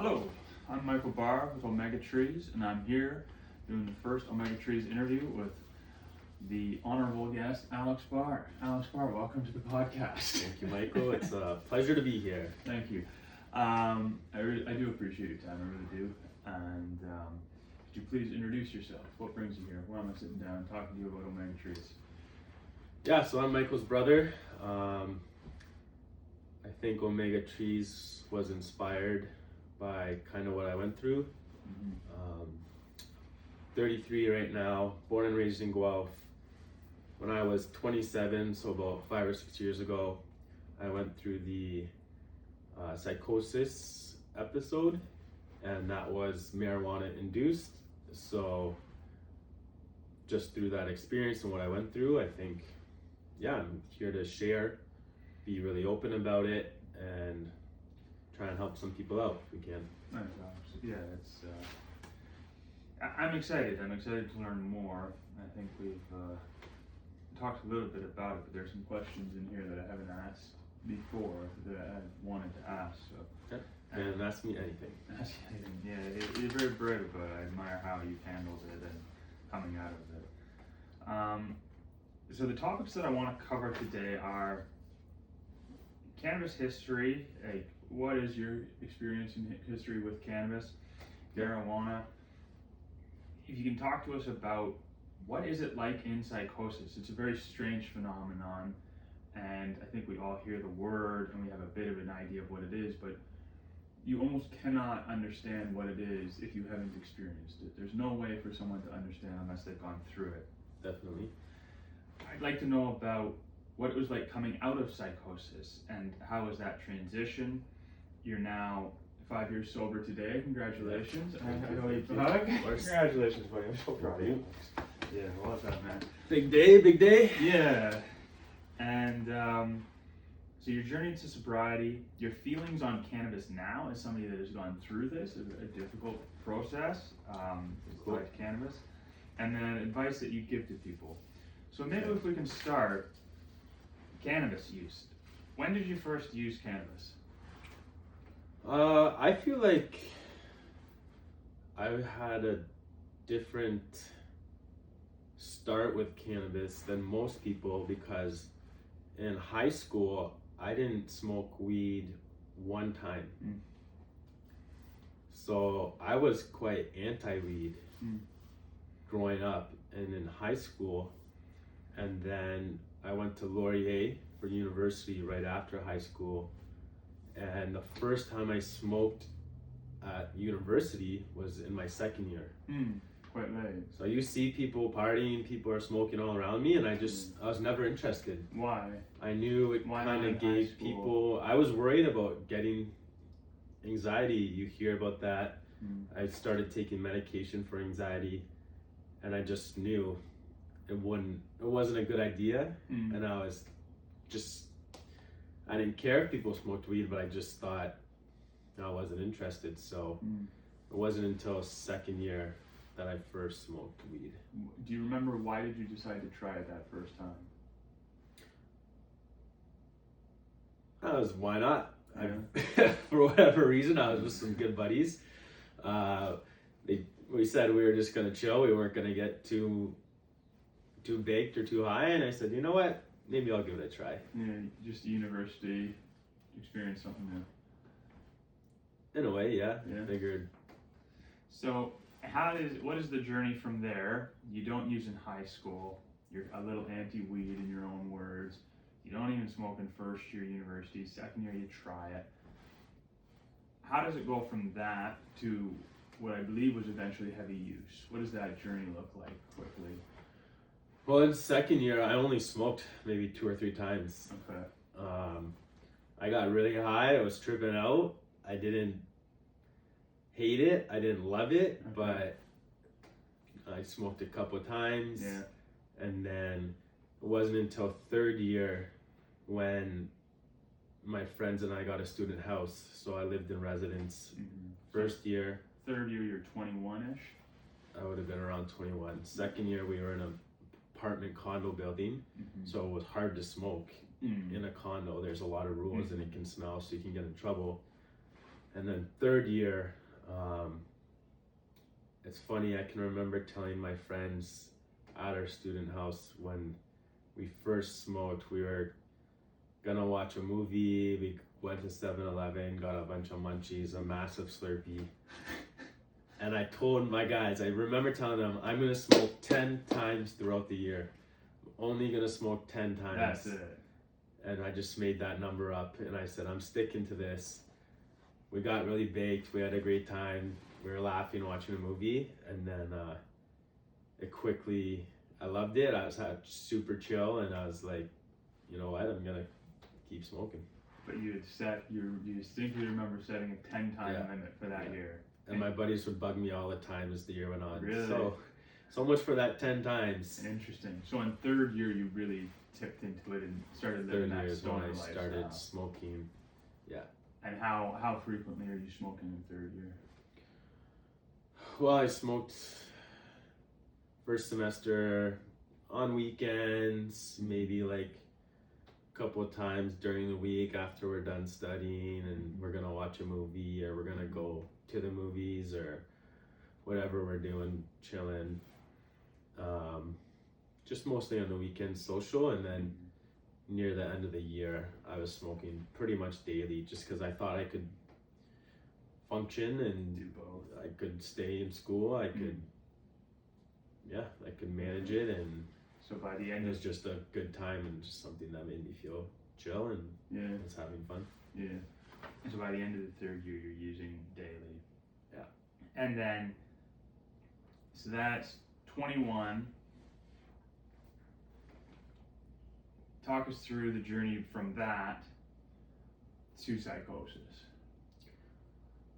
Hello, I'm Michael Barr with Omega Trees, and I'm here doing the first Omega Trees interview with the honorable guest, Alex Barr. Alex Barr, welcome to the podcast. Thank you, Michael. It's a pleasure to be here. Thank you. I do appreciate your time, I really do. And could you please introduce yourself? What brings you here? Why am I sitting down talking to you about Omega Trees? Yeah, so I'm Michael's brother. I think Omega Trees was inspired by kind of what I went through. 33 right now, born and raised in Guelph. When I was 27, so about 5 or 6 years ago, I went through the psychosis episode, and that was marijuana induced. So just through that experience and what I went through, I think, yeah, I'm here to share, be really open about it, and try and help some people out if we can. Nice, Alex. Yeah, it's. I'm excited. I'm excited to learn more. I think we've talked a little bit about it, but there's some questions in here that I haven't asked before that I wanted to ask. So. Okay. And ask me anything. Ask me anything. Yeah, you're very brave about it. I admire how you've handled it and coming out of it. So the topics that I want to cover today are cannabis history. Like, what is your experience in history with cannabis, marijuana? If you can talk to us about what is it like in psychosis. It's a very strange phenomenon, and I think we all hear the word and we have a bit of an idea of what it is, but you almost cannot understand what it is if you haven't experienced it. There's no way for someone to understand unless they've gone through it. Definitely. I'd like to know about what it was like coming out of psychosis and how was that transition. You're now 5 years sober today. Congratulations. Congratulations, buddy. I'm so proud of you. Yeah, well done, man. Big day, big day. Yeah. And so your journey to sobriety, your feelings on cannabis now as somebody that has gone through this, a difficult process, with cannabis, and then advice that you give to people. So maybe if we can start, cannabis use. When did you first use cannabis? I feel like I had a different start with cannabis than most people because in high school I didn't smoke weed one time. So I was quite anti-weed growing up and in high school, and then I went to Laurier for university right after high school, and the first time I smoked at university was in my second year. Quite late. So you see people partying, people are smoking all around me, and I was never interested. Why? I knew it kind of gave people, I was worried about getting anxiety. You hear about that. I started taking medication for anxiety, and I just knew it wasn't a good idea. And I didn't care if people smoked weed, but I just thought I wasn't interested. So it wasn't until second year that I first smoked weed. Do you remember why did you decide to try it that first time? Why not? Yeah. For whatever reason, I was with some good buddies. We said we were just gonna chill. We weren't gonna get too baked or too high, and I said, you know what? Maybe I'll give it a try. Yeah, just university experience, something new. In a way, yeah. Yeah. Figured. So what is the journey from there? You don't use in high school. You're a little anti-weed in your own words. You don't even smoke in first year university. Second year you try it. How does it go from that to what I believe was eventually heavy use? What does that journey look like quickly? Well, in second year, I only smoked maybe 2 or 3 times. Okay. I got really high. I was tripping out. I didn't hate it. I didn't love it, but I smoked a couple of times. Yeah. And then it wasn't until third year when my friends and I got a student house. So I lived in residence. First year. Third year, you're 21-ish? I would have been around 21. Second year, we were in an apartment condo building. So it was hard to smoke in a condo. There's a lot of rules and it can smell, so you can get in trouble. And then third year, it's funny, I can remember telling my friends at our student house when we first smoked, we were gonna watch a movie, we went to 7-Eleven, got a bunch of munchies, a massive Slurpee. And I told my guys, I remember telling them, I'm gonna smoke 10 times throughout the year. I'm only gonna smoke 10 times. That's it. And I just made that number up and I said, I'm sticking to this. We got really baked, we had a great time, we were laughing, watching a movie, and then I loved it, I was super chill, and I was like, you know what, I'm gonna keep smoking. But you distinctly remember setting a 10-time limit for that year. And my buddies would bug me all the time as the year went on. Really? So much for that 10 times. Interesting. So in third year, you really tipped into it and started living that stoner lifestyle. Third year is when I started smoking. Yeah. And how frequently are you smoking in third year? Well, I smoked first semester on weekends, maybe like a couple of times during the week after we're done studying and we're gonna watch a movie or we're gonna go to the movies or whatever we're doing, chilling. Just mostly on the weekends, social, and then near the end of the year, I was smoking pretty much daily just because I thought I could function and do both. I could stay in school. I could manage it, and so by the end it was just a good time and just something that made me feel chill and was having fun. Yeah. So by the end of the third year, you're using daily. Yeah. And then, so that's 21. Talk us through the journey from that to psychosis.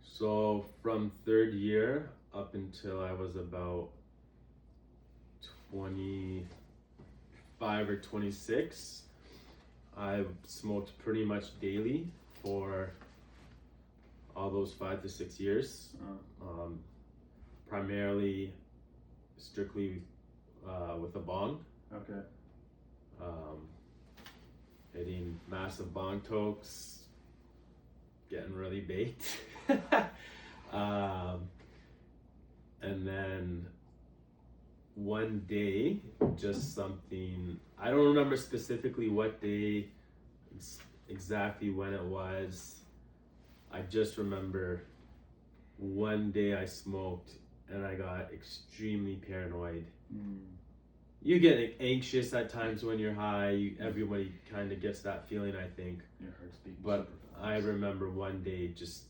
So from third year up until I was about 25 or 26, I smoked pretty much daily for all those 5 to 6 years. Primarily, strictly with a bong. Okay. Hitting massive bong tokes, getting really baked. And then one day, just something, I don't remember specifically what day, exactly when it was. I just remember one day I smoked and I got extremely paranoid. You get anxious at times when you're high. Everybody kind of gets that feeling, I think. Your heart's beating But super fast. I remember one day just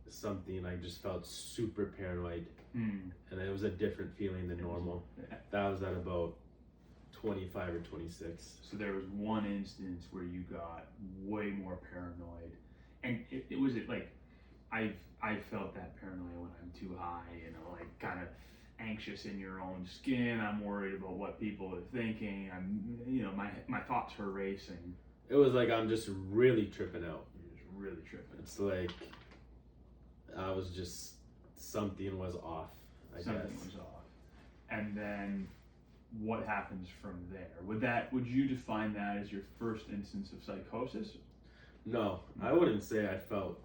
something, I just felt super paranoid. And it was a different feeling than normal. That was at about 25 or 26. So there was one instance where you got way more paranoid. And it was like, I felt that paranoia when I'm too high, you know, like kind of anxious in your own skin. I'm worried about what people are thinking. My thoughts are racing. It was like I'm just really tripping out. You're just really tripping. It's like I was just, something was off, I guess. Something was off. And then what happens from there? Would you define that as your first instance of psychosis? No, I wouldn't say I felt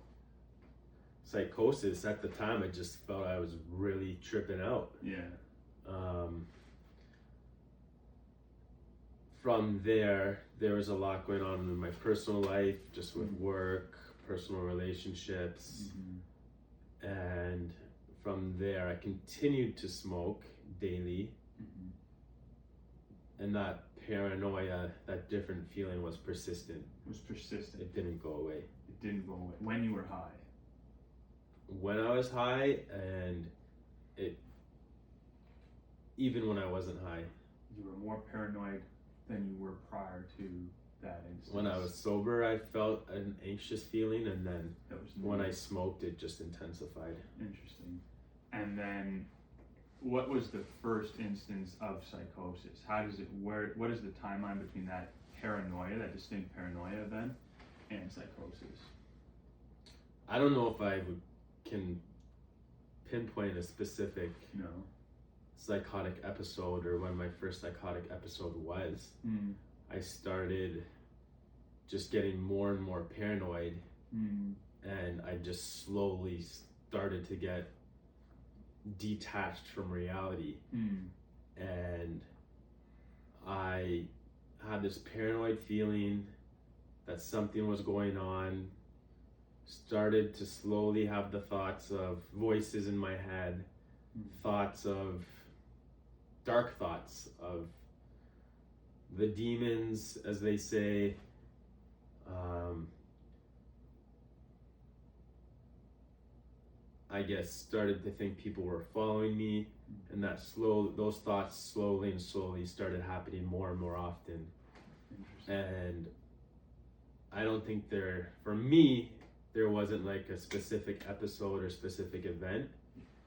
psychosis at the time. I just felt I was really tripping out. Yeah. From there was a lot going on in my personal life, just with work, personal relationships. And from there, I continued to smoke daily. And that paranoia, that different feeling was persistent. It was persistent. It didn't go away. It didn't go away. When you were high? When I was high, and even when I wasn't high. You were more paranoid than you were prior to that instance. When I was sober, I felt an anxious feeling, and then when I smoked, it just intensified. Interesting. And then, what was the first instance of psychosis? What is the timeline between that paranoia, that distinct paranoia then, and psychosis? I don't know if I can pinpoint a specific psychotic episode or when my first psychotic episode was. I started just getting more and more paranoid, and I just slowly started to get detached from reality. And I had this paranoid feeling that something was going on, started to slowly have the thoughts of voices in my head, thoughts of dark thoughts of the demons, as they say. I guess started to think people were following me, and those thoughts slowly started happening more and more often. And I don't think for me, there wasn't like a specific episode or specific event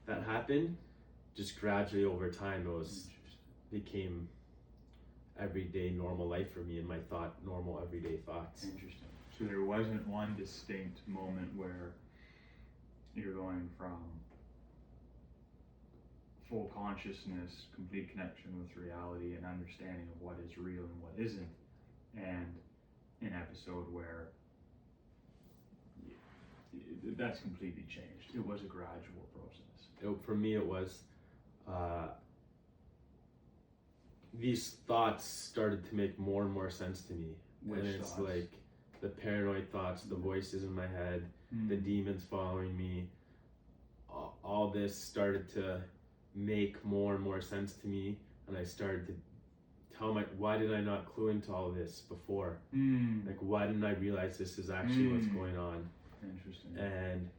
that happened. Just gradually over time, became everyday normal life for me, and my normal everyday thoughts. Interesting. So there wasn't one distinct moment where you're going from full consciousness, complete connection with reality, and understanding of what is real and what isn't, and an episode where that's completely changed. It was a gradual process. For me, it was. These thoughts started to make more and more sense to me. Which and it's thoughts? like the paranoid thoughts, the voices in my head, the demons following me. All this started to make more and more sense to me, and I started to tell why did I not clue into all this before? Like, why didn't I realize this is actually what's going on? Interesting. And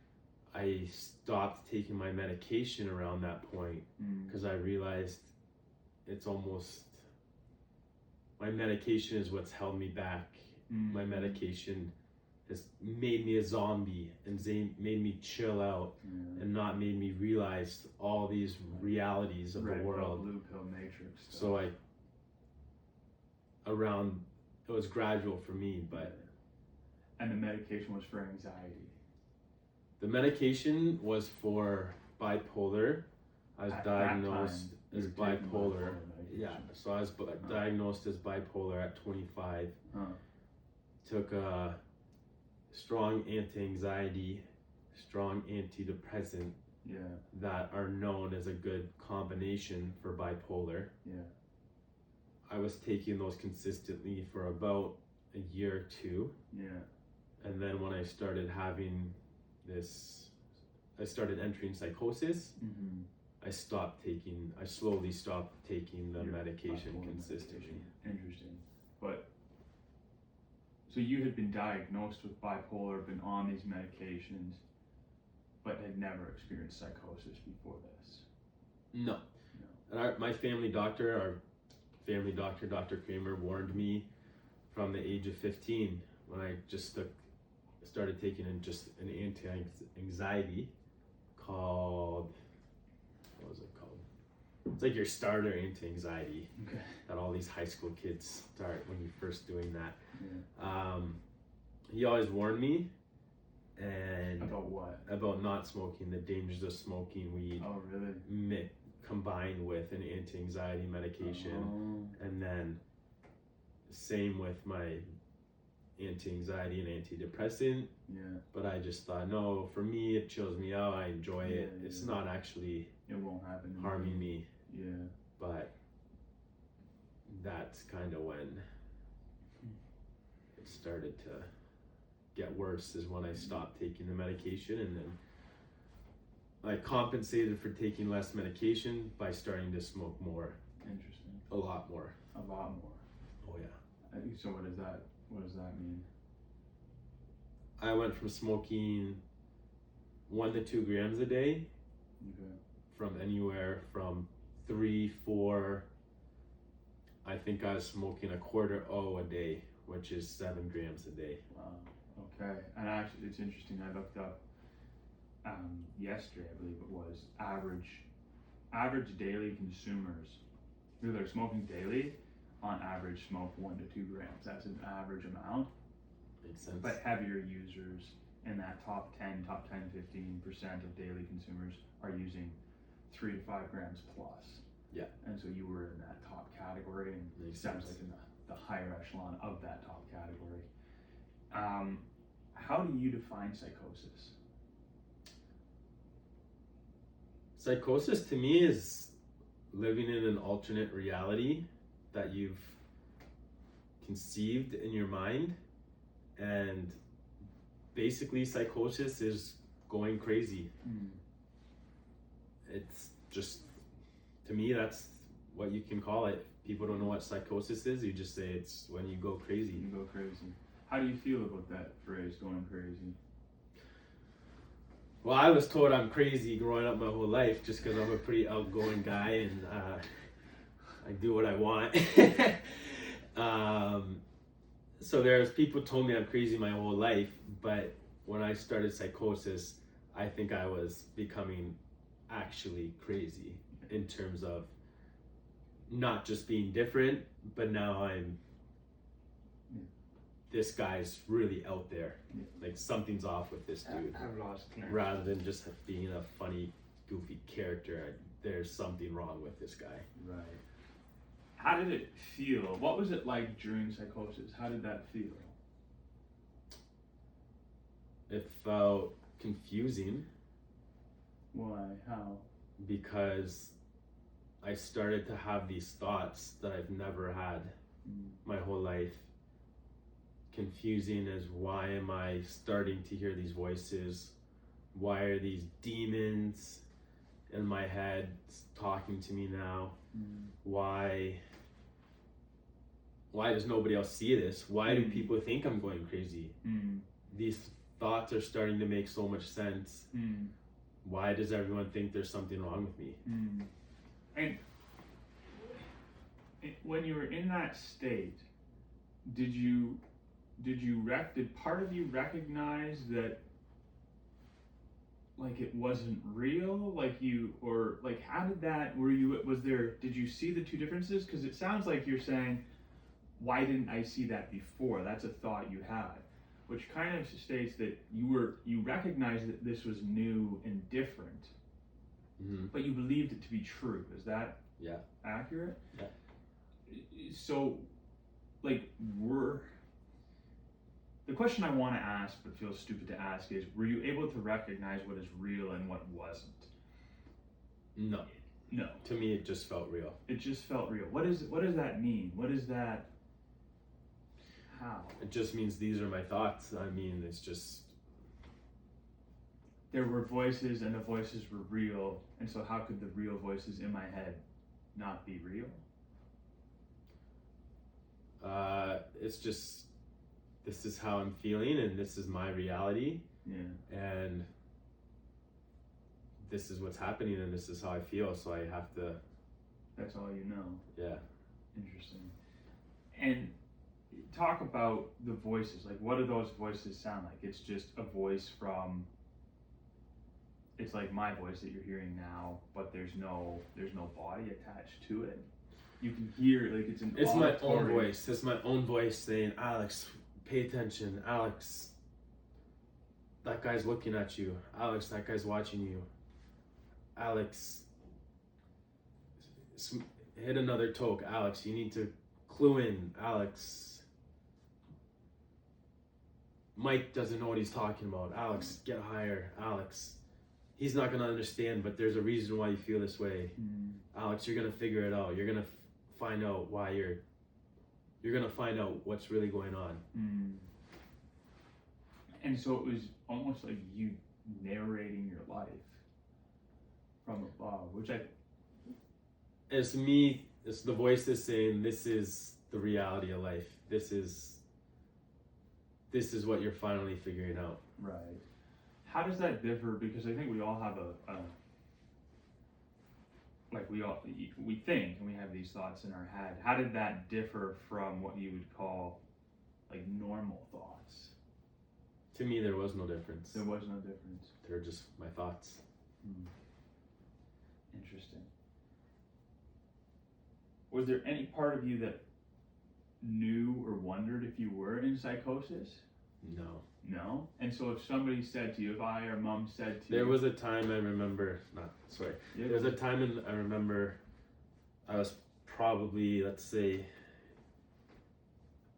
I stopped taking my medication around that point because I realized it's almost, my medication is what's held me back. My medication has made me a zombie and made me chill out and not made me realize all these realities of the world. Blue pill matrix stuff. So it was gradual for me, but. And the medication was for anxiety. The medication was for bipolar. I was diagnosed as bipolar. Yeah, so I was diagnosed as bipolar at 25. Took a strong anti-anxiety, strong antidepressant that are known as a good combination for bipolar. I was taking those consistently for about a year or two. And then when I started having I started entering psychosis. I slowly stopped taking the medication consistently. Interesting. But so you had been diagnosed with bipolar, been on these medications, but had never experienced psychosis before this? No. And my family doctor, Dr. Kramer, warned me from the age of 15 when I just started taking an anti-anxiety called, what was it called? It's like your starter anti-anxiety that all these high school kids start when you're first doing that. He always warned me. And about what? About not smoking, the dangers of smoking weed. Oh, really? Combined with an anti-anxiety medication. And then same with my anti-anxiety and antidepressant. But I just thought, no, for me it chills me out, I enjoy it. It's not actually it won't happen harming me. But that's kind of when it started to get worse, is when I stopped taking the medication, and then I compensated for taking less medication by starting to smoke more. Interesting. A lot more. Oh yeah. So what does that mean? I went from smoking 1 to 2 grams a day, from anywhere from 3, 4. I think I was smoking a quarter a day, which is 7 grams a day. Wow. Okay. And actually, it's interesting. I looked up yesterday, I believe it was, average daily consumers who are smoking daily, on average, smoke 1 to 2 grams. That's an average amount. Makes sense. But heavier users in that top 10, 15% of daily consumers are using 3 to 5 grams plus. Yeah. And so you were in that top category, and it sounds like in the higher echelon of that top category. how do you define psychosis? Psychosis to me is living in an alternate reality that you've conceived in your mind, and basically psychosis is going crazy. It's just, to me, that's what you can call it. People don't know what psychosis is, you just say it's when you go crazy. You go crazy. How do you feel about that phrase, going crazy? Well, I was told I'm crazy growing up my whole life just because I'm a pretty outgoing guy and I do what I want. So there's people told me I'm crazy my whole life, but when I started psychosis, I think I was becoming actually crazy in terms of not just being different, but now I'm this guy's really out there. Like something's off with this dude. I've lost clearance. Rather than just being a funny, goofy character, there's something wrong with this guy. Right. How did it feel? What was it like during psychosis? How did that feel? It felt confusing. Why? How? Because I started to have these thoughts that I've never had my whole life. Confusing as, why am I starting to hear these voices? Why are these demons in my head talking to me now? Why does nobody else see this? Why do people think I'm going crazy? These thoughts are starting to make so much sense. Why does everyone think there's something wrong with me? And when you were in that state, did part of you recognize that, like, it wasn't real? How did that, did you see the two differences? Because it sounds like you're saying, why didn't I see that before? That's a thought you had, which kind of states that you recognized that this was new and different, but you believed it to be true. Is that accurate? Yeah. So, the question I want to ask, but feels stupid to ask, is, were you able to recognize what is real and what wasn't? No. No. To me, it just felt real. It just felt real. What does that mean? What is that? How? It just means these are my thoughts. I mean, it's just... There were voices, and the voices were real, and so how could the real voices in my head not be real? It's just... This is how I'm feeling, and this is my reality. And this is what's happening, and this is how I feel, so I have to... That's all you know. Yeah. Interesting. And talk about the voices. Like, what do those voices sound like? It's just a voice from... It's like my voice that you're hearing now, but there's no body attached to it. You can hear, like, it's my own voice. It's my own voice saying, Alex, pay attention. Alex, that guy's looking at you. Alex, that guy's watching you. Alex, hit another toke. Alex, you need to clue in. Alex, Mike doesn't know what he's talking about. Alex, get higher. Alex, he's not going to understand, but there's a reason why you feel this way. Alex, you're going to figure it out. You're going to find out why you're going to find out what's really going on. And so it was almost like you narrating your life from above, which It's me, it's the voice that's saying, this is the reality of life. This is what you're finally figuring out. Right. How does that differ? Because I think we all have we think, and we have these thoughts in our head. How did that differ from what you would call, like, normal thoughts? To me, there was no difference. There was no difference. They're just my thoughts. Interesting. Was there any part of you that knew or wondered if you were in psychosis? No. No? And so if somebody said to you, if I or mom said to you... There was a time I remember, there was a time I remember I was probably, let's say,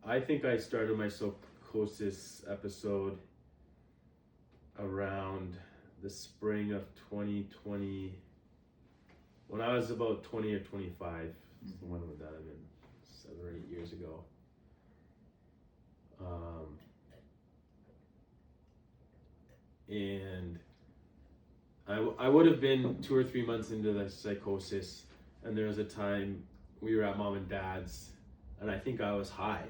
I think I started my psychosis episode around the spring of 2020, when I was about 20 or 25. When would that have been? 7 or 8 years ago. And I would have been 2 or 3 months into the psychosis, and there was a time we were at mom and dad's, and I think I was high,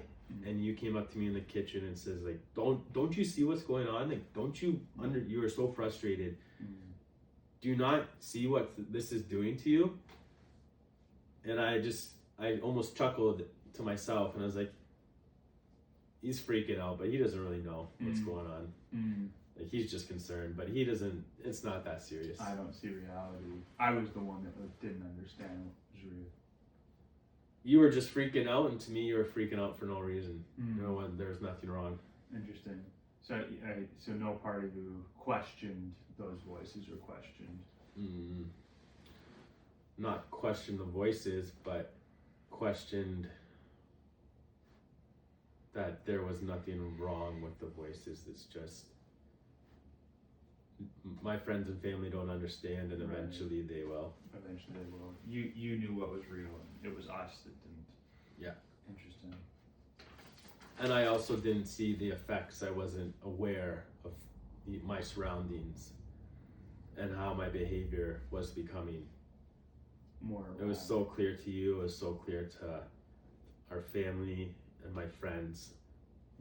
and you came up to me in the kitchen and says like, don't you see what's going on? Like, don't you you were so frustrated. Do you not see what this is doing to you? And I almost chuckled to myself, and I was like, he's freaking out, but he doesn't really know what's going on. Like, he's just concerned, but he doesn't, it's not that serious. I don't see reality. I was the one that didn't understand what was real. You were just freaking out, and to me, you were freaking out for no reason. No, there's nothing wrong. Interesting. So no part of you questioned those voices or questioned? Not questioned the voices, but questioned that there was nothing wrong with the voices. It's just my friends and family don't understand, and eventually they will. Eventually they will. You knew what was real, and it was us that didn't. Yeah. Interesting. And I also didn't see the effects. I wasn't aware of my surroundings and how my behavior was becoming. More. It was so clear to you. It was so clear to our family and my friends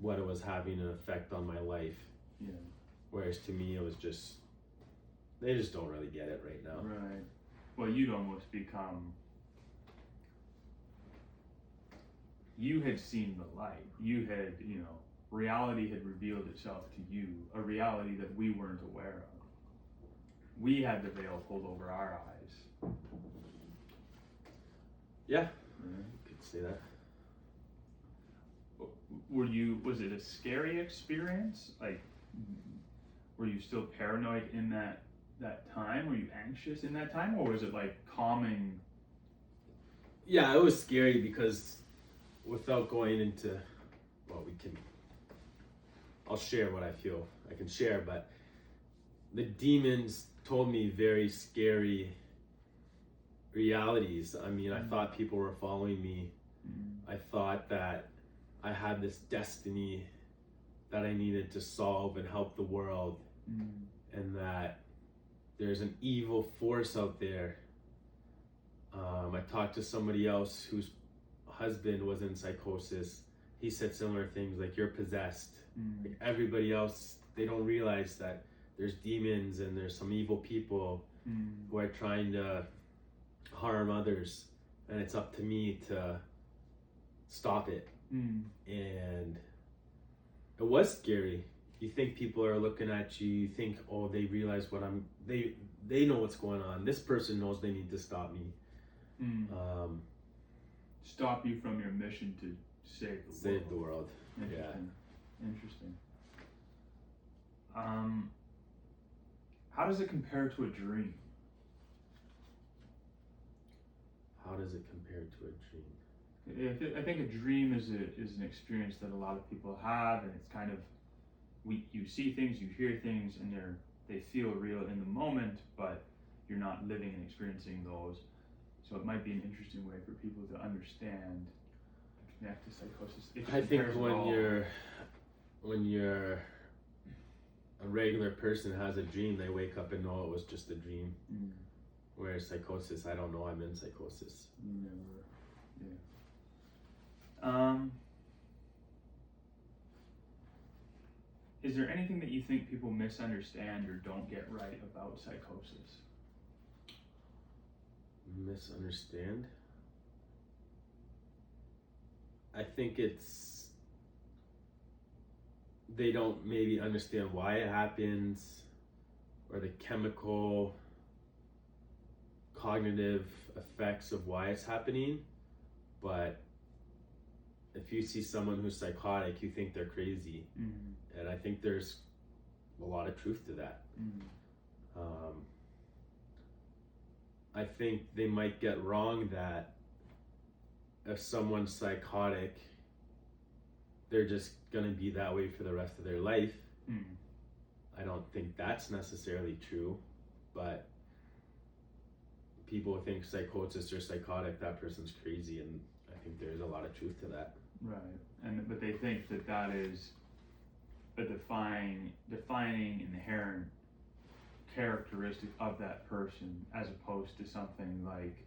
what it was having an effect on my life. Yeah. Whereas to me, it was just, they just don't really get it right now. Right. Well, you'd almost become, you had seen the light. You had, reality had revealed itself to you, a reality that we weren't aware of. We had the veil pulled over our eyes. Yeah, you could say that. Was it a scary experience? Like, were you still paranoid in that time? Were you anxious in that time? Or was it like calming? Yeah, it was scary because without going into, I'll share what I feel I can share, but the demons told me very scary realities. I mean, I thought people were following me. I thought that I had this destiny that I needed to solve and help the world, and that there's an evil force out there. I talked to somebody else whose husband was in psychosis. He said similar things like, you're possessed. Like, everybody else, they don't realize that there's demons and there's some evil people who are trying to harm others, and it's up to me to stop it. And it was scary. You think people are looking at you, you think, oh, they realize they know what's going on. This person knows they need to stop me. Stop you from your mission to save the world. Interesting. Interesting. How does it compare to a dream? How does it compare to a dream? I think a dream is an experience that a lot of people have, and it's kind of, you see things, you hear things, and they feel real in the moment, but you're not living and experiencing those. So it might be an interesting way for people to understand and connect to psychosis. I think when you're a regular person has a dream, they wake up and know it was just a dream. Whereas psychosis, I don't know I'm in psychosis. Never. Yeah. Is there anything that you think people misunderstand or don't get right about psychosis? Misunderstand? I think they don't maybe understand why it happens, or the chemical cognitive effects of why it's happening. But if you see someone who's psychotic, you think they're crazy. And I think there's a lot of truth to that. I think they might get wrong that if someone's psychotic, they're just gonna be that way for the rest of their life. I don't think that's necessarily true, but people think psychosis or psychotic, that person's crazy, and I think there's a lot of truth to that. Right, but they think that is a defining inherent characteristic of that person, as opposed to something like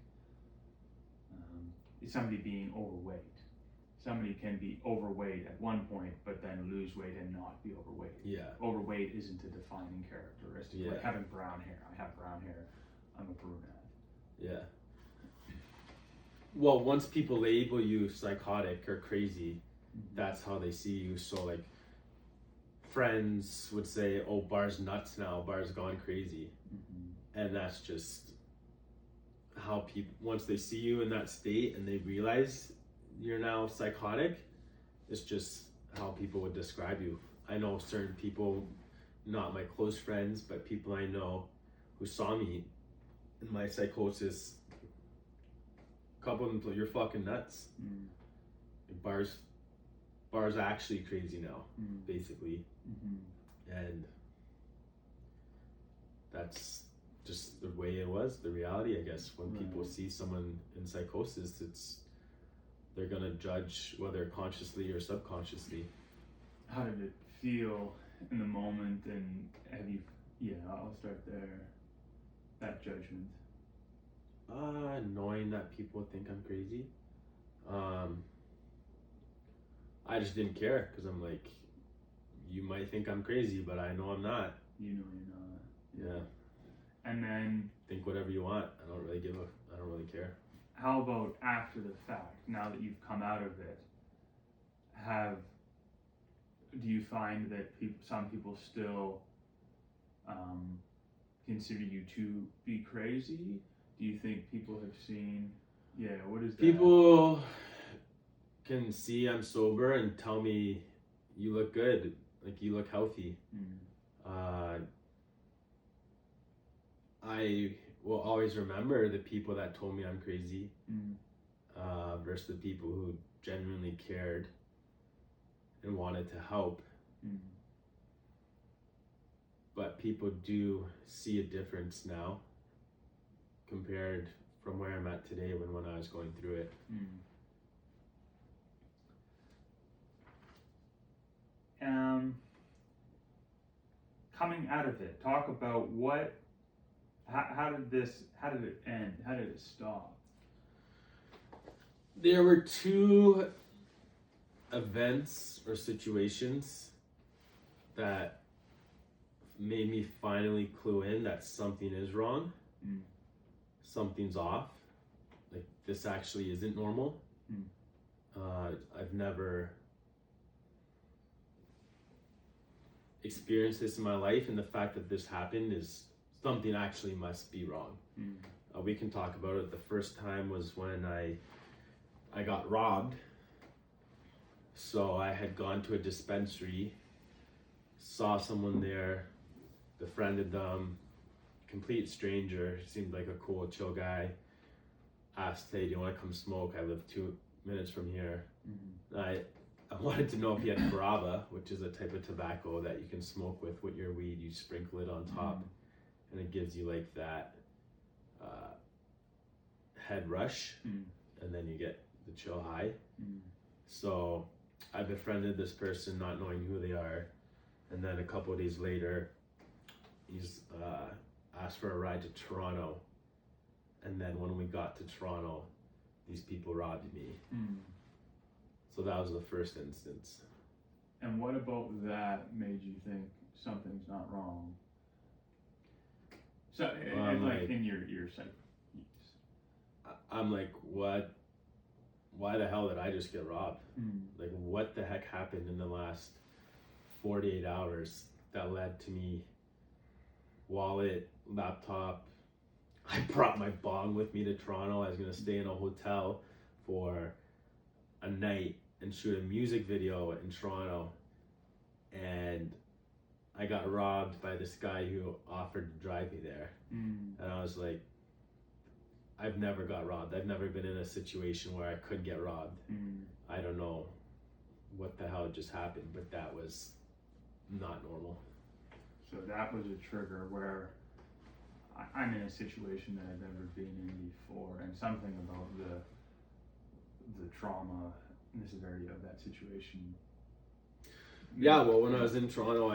somebody being overweight. Somebody can be overweight at one point, but then lose weight and not be overweight. Yeah. Overweight isn't a defining characteristic. Yeah. Like having brown hair. I have brown hair. I'm a brunette. Yeah. Well, once people label you psychotic or crazy, that's how they see you. So like, friends would say, "Oh, Bar's nuts now. Bar's gone crazy," and that's just how people, once they see you in that state and they realize you're now psychotic, it's just how people would describe you. I know certain people, not my close friends, but people I know who saw me in my psychosis, a couple of them told, "You're fucking nuts." Bar's actually crazy now, basically. And that's just the way it was, the reality, I guess. When people see someone in psychosis, they're gonna judge, whether consciously or subconsciously. How did it feel in the moment, and have you, I'll start there, that judgment? Knowing that people think I'm crazy. I just didn't care, because I'm like, you might think I'm crazy, but I know I'm not. You know you're not. Yeah. And then think whatever you want. I don't really care. How about after the fact, now that you've come out of it, do you find that some people still consider you to be crazy? Do you think people have seen, what is that? People can see I'm sober and tell me, "You look good, like you look healthy." I will always remember the people that told me I'm crazy versus the people who genuinely cared and wanted to help. But people do see a difference now compared from where I'm at today when I was going through it. Coming out of it, talk about how did it end? How did it stop? There were two events or situations that made me finally clue in that something is wrong. Something's off. Like, this actually isn't normal. I've never experienced this in my life, and the fact that this happened is something actually must be wrong. We can talk about it. The first time was when I got robbed. So I had gone to a dispensary, saw someone there, befriended them, complete stranger, seemed like a cool, chill guy. Asked, "Hey, do you want to come smoke? I live 2 minutes from here." I wanted to know if he had grava, which is a type of tobacco that you can smoke with your weed. You sprinkle it on top, and it gives you like that head rush, and then you get the chill high. So I befriended this person, not knowing who they are, and then a couple of days later, he's asked for a ride to Toronto, and then when we got to Toronto, these people robbed me. So that was the first instance. And what about that made you think something's not wrong? So, like in your psyche. I'm like, what? Why the hell did I just get robbed? Like, what the heck happened in the last 48 hours that led to me? Wallet, laptop. I brought my bong with me to Toronto. I was gonna stay in a hotel for a night and shoot a music video in Toronto, and I got robbed by this guy who offered to drive me there. And I was like, I've never got robbed. I've never been in a situation where I could get robbed. I don't know what the hell just happened, but that was not normal. So that was a trigger where I'm in a situation that I've never been in before, and something about the trauma and the severity of that situation. Yeah, well, when I was in Toronto,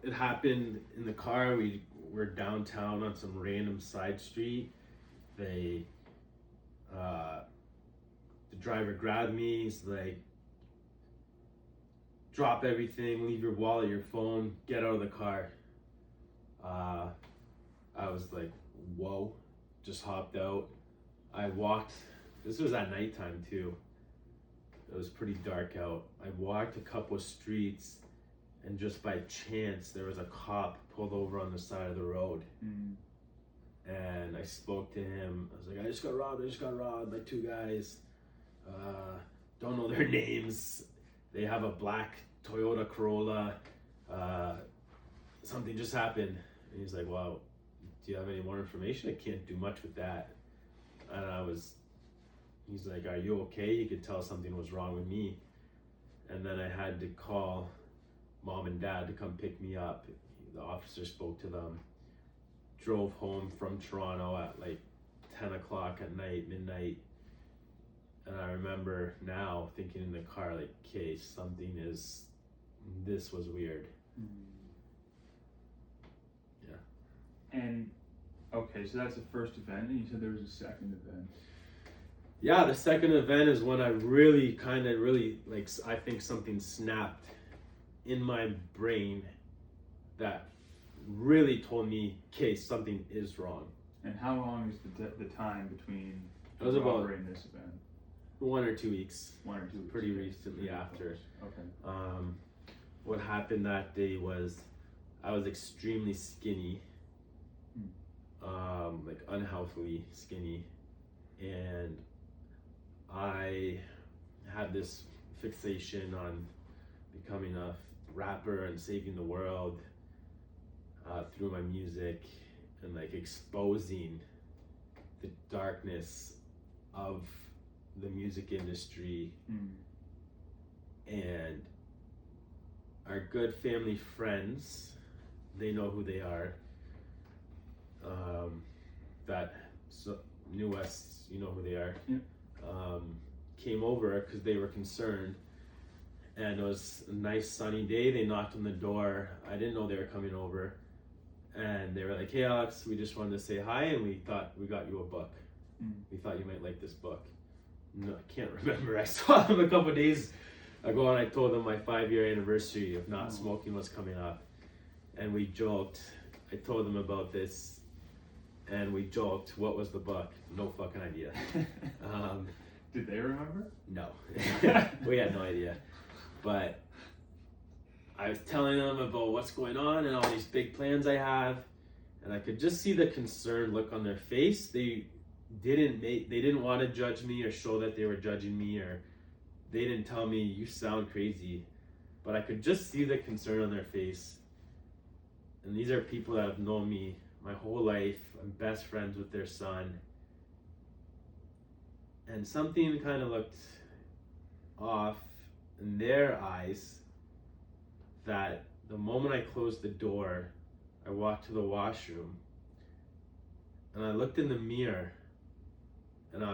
it happened in the car. We were downtown on some random side street. The driver grabbed me. He's like, drop everything, leave your wallet, your phone, get out of the car. I was like, whoa, just hopped out. I walked, this was at nighttime too. It was pretty dark out. I walked a couple of streets, and just by chance, there was a cop pulled over on the side of the road. And I spoke to him. I was like, I just got robbed by two guys. Don't know their names. They have a black Toyota Corolla. Something just happened. And he's like, well, do you have any more information? I can't do much with that. And he's like, are you okay? You could tell something was wrong with me. And then I had to call mom and dad to come pick me up. The officer spoke to them, drove home from Toronto at like 10 o'clock at night, midnight. And I remember now thinking in the car, like, okay, this was weird. Yeah. And, okay, so that's the first event, and you said there was a second event. Yeah, the second event is when I really, like, I think something snapped in my brain that really told me, okay, something is wrong. And how long is the time between It was about in this event? 1 or 2 weeks. 1 or 2 weeks. Pretty recently after. Okay. What happened that day was I was extremely skinny, like unhealthily skinny, and I had this fixation on becoming a rapper and saving the world through my music, and like exposing the darkness of the music industry. And our good family friends, they know who they are, that knew us, you know who they are. Yeah. Came over because they were concerned, and it was a nice sunny day. They knocked on the door. I didn't know they were coming over, and they were like, hey Alex, we just wanted to say hi, and we thought we got you a book. We thought you might like this book. No, I can't remember. I saw them a couple days ago, and I told them my 5-year anniversary of not smoking was coming up, and we joked. I told them about this, and we joked. What was the book? No fucking idea. Did they remember? No. We had no idea. But I was telling them about what's going on and all these big plans I have, and I could just see the concerned look on their face. They didn't want to judge me or show that they were judging me, or they didn't tell me you sound crazy, but I could just see the concern on their face. And these are people that have known me my whole life. I'm best friends with their son. And something kind of looked off in their eyes, that the moment I closed the door, I walked to the washroom and I looked in the mirror, and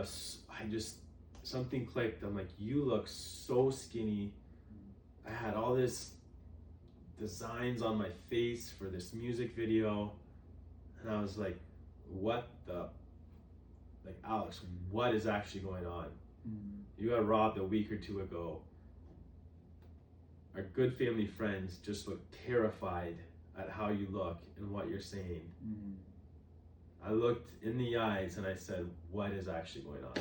something clicked. I'm like, you look so skinny. I had all this designs on my face for this music video, and I was like, Alex, what is actually going on? You got robbed a week or 2 ago. Our good family friends just look terrified at how you look and what you're saying. I looked in the eyes and I said, what is actually going on?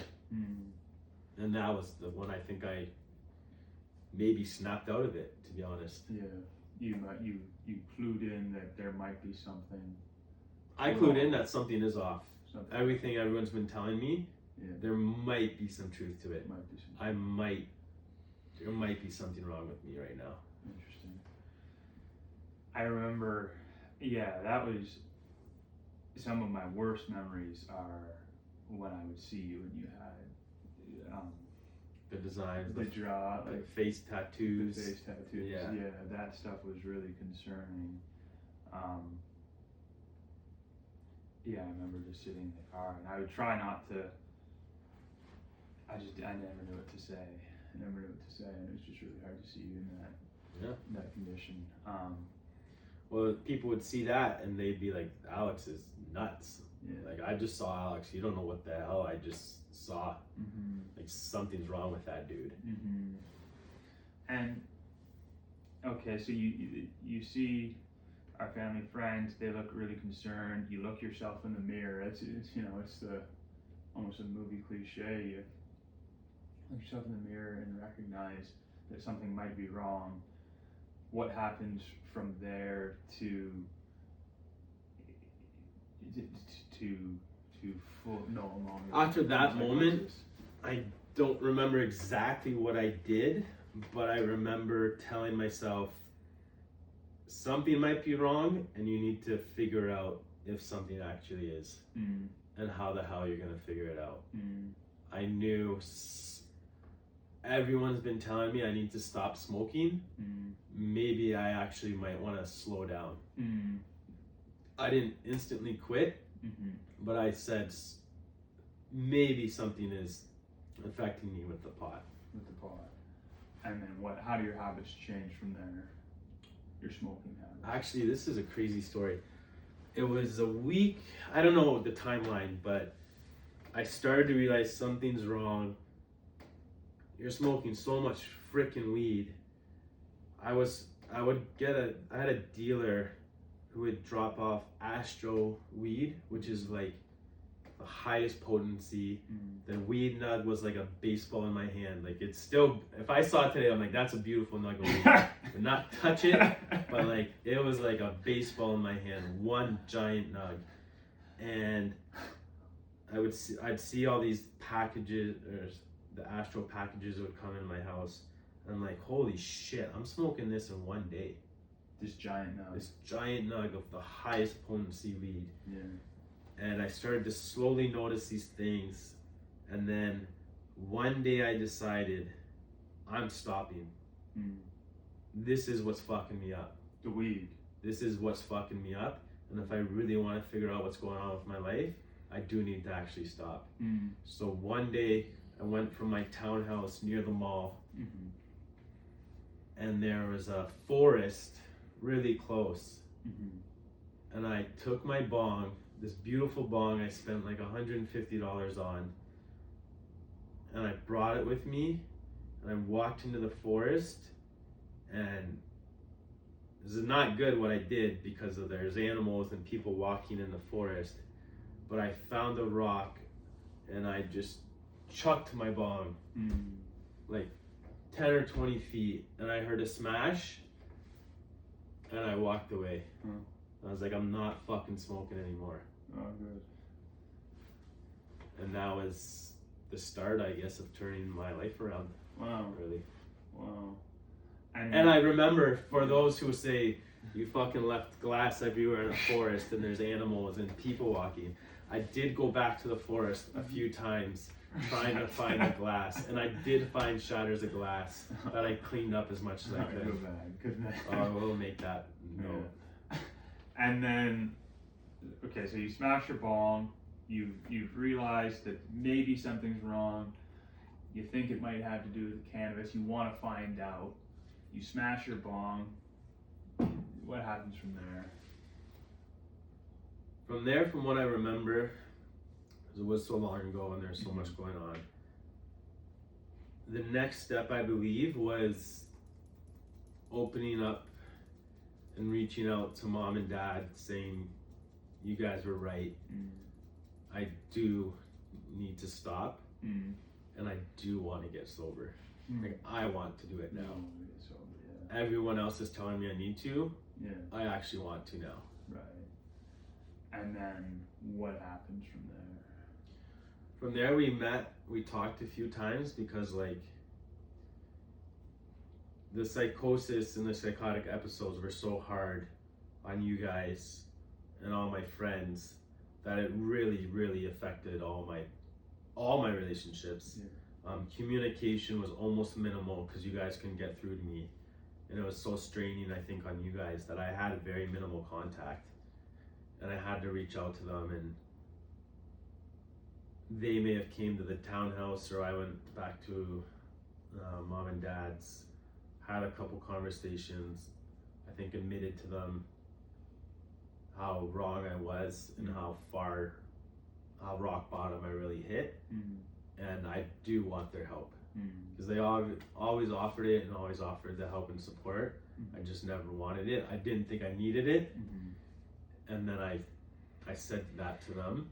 And that was the one I think I maybe snapped out of it, to be honest. Yeah, you clued in that there might be something. I clued in that something is off. Something. Everything everyone's been telling me, Yeah. there might be some truth to it. Might be some. There might be something wrong with me right now. Interesting. I remember, that was some of my worst memories are when I would see you and you had The designs, the jaw, like face tattoos. The face tattoos. Yeah. Yeah, that stuff was really concerning. Yeah, I remember just sitting in the car, and I would try not to. I never knew what to say. I never knew what to say, and it was just really hard to see you in that condition. Well, people would see that and they'd be like, Alex is nuts. Yeah. Like, I just saw Alex. You don't know what the hell I just saw. Mm-hmm. Like, something's wrong with that dude. Mm-hmm. And okay, so you see our family friends. They look really concerned. You look yourself in the mirror. It's the almost a movie cliche. You look yourself in the mirror and recognize that something might be wrong. What happens from there to full no longer? After that moment, I don't remember exactly what I did, but I remember telling myself something might be wrong and you need to figure out if something actually is, and how the hell you're gonna figure it out. I knew everyone's been telling me I need to stop smoking. Maybe I actually might want to slow down. I didn't instantly quit, but I said maybe something is affecting me with the pot. And then how do your habits change from there? Your smoking habits. Actually, this is a crazy story. It was a week, I don't know the timeline, but I started to realize something's wrong. You're smoking so much freaking weed. I had a dealer who would drop off Astro weed, which is like the highest potency. The weed nug was like a baseball in my hand. Like, it's still, if I saw it today, I'm like, that's a beautiful nug of weed. Would not touch it, but like, it was like a baseball in my hand, one giant nug. And I'd see all these packages, or the Astro packages would come into my house. And I'm like, holy shit, I'm smoking this in one day. This giant nug of the highest potency weed. Yeah. And I started to slowly notice these things. And then one day I decided, I'm stopping. This is what's fucking me up. The weed. This is what's fucking me up. And if I really want to figure out what's going on with my life, I do need to actually stop. So one day I went from my townhouse near the mall, and there was a forest really close. And I took my bong, this beautiful bong I spent like $150 on, and I brought it with me, and I walked into the forest, and this is not good what I did because there's animals and people walking in the forest, but I found a rock and I just chucked my bong like 10 or 20 feet, and I heard a smash, and I walked away. I was like, I'm not fucking smoking anymore. Oh, good. And that was the start, I guess, of turning my life around. Wow. Really. Wow. And I remember, for those who say you fucking left glass everywhere in a forest and there's animals and people walking, I did go back to the forest a few times trying to find the glass, and I did find shatters of glass that I cleaned up as much as I could. Good man. I will make that note. Yeah. And then, okay, so you smash your bong. You've realized that maybe something's wrong. You think it might have to do with the cannabis. You want to find out. You smash your bong. What happens from there? From there, from what I remember, because it was so long ago and there's so much going on, the next step, I believe, was opening up and reaching out to mom and dad saying, you guys were right. I do need to stop, and I do want to get sober. Like, I want to do it now. Everyone else is telling me I need to. Yeah. I actually want to now. Right. And then what happens from there? From there, we talked a few times because, like, the psychosis and the psychotic episodes were so hard on you guys and all my friends that it really, really affected all my relationships. Yeah. Communication was almost minimal because you guys couldn't get through to me. and it was so straining, I think, on you guys that I had very minimal contact, and I had to reach out to them, and they may have came to the townhouse, or I went back to mom and dad's, had a couple conversations, I think admitted to them how wrong I was and how rock bottom I really hit. And I do want their help, because they always offered it and always offered the help and support. I just never wanted it. I didn't think I needed it. And then I said that to them,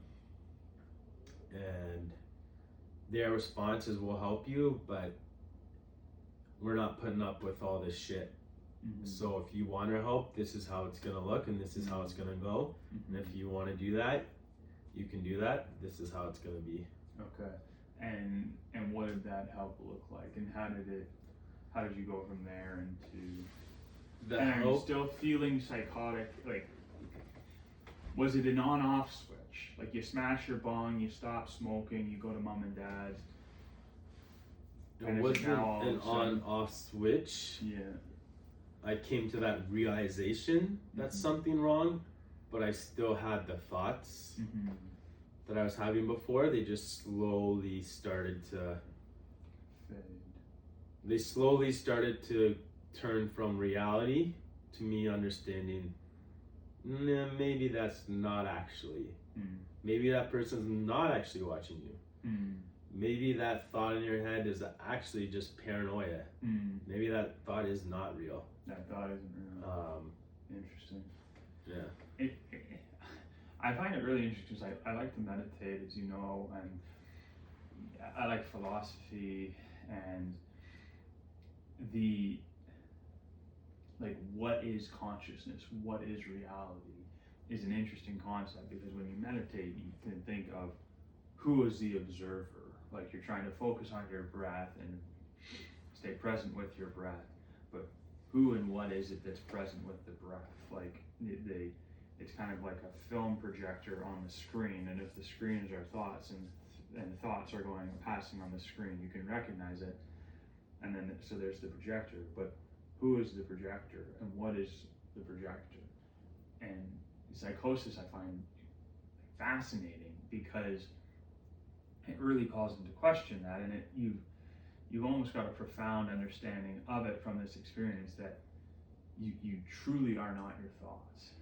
and their response is, we'll help you, but we're not putting up with all this shit. So if you want our help, this is how it's gonna look, and this is how it's gonna go. And if you want to do that, you can do that. This is how it's gonna be. Okay. And what did that help look like, and how did you go from there into The and are you help, still feeling psychotic? Like, was it an on-off switch? Like, you smash your bong, you stop smoking, you go to mom and dad's. it wasn't an on-off switch. Yeah. I came to that realization that's something wrong, but I still had the thoughts that I was having before. They just slowly started to Fade. They slowly started to turn from reality to me understanding, nah, maybe that's not actually. Maybe that person's not actually watching you. Maybe that thought in your head is actually just paranoia. Maybe that thought is not real. That thought isn't real. Interesting. Yeah. I find it really interesting because I like to meditate, as you know, and I like philosophy, and what is consciousness, what is reality, is an interesting concept, because when you meditate, you can think of who is the observer. Like, you're trying to focus on your breath and stay present with your breath, but who and what is it that's present with the breath? Like, it's kind of like a film projector on the screen, and if the screens are thoughts, and thoughts are passing on the screen, you can recognize it, and then so there's the projector, but who is the projector and what is the projector? And psychosis I find fascinating, because it really calls into question that, and you've almost got a profound understanding of it from this experience, that you truly are not your thoughts,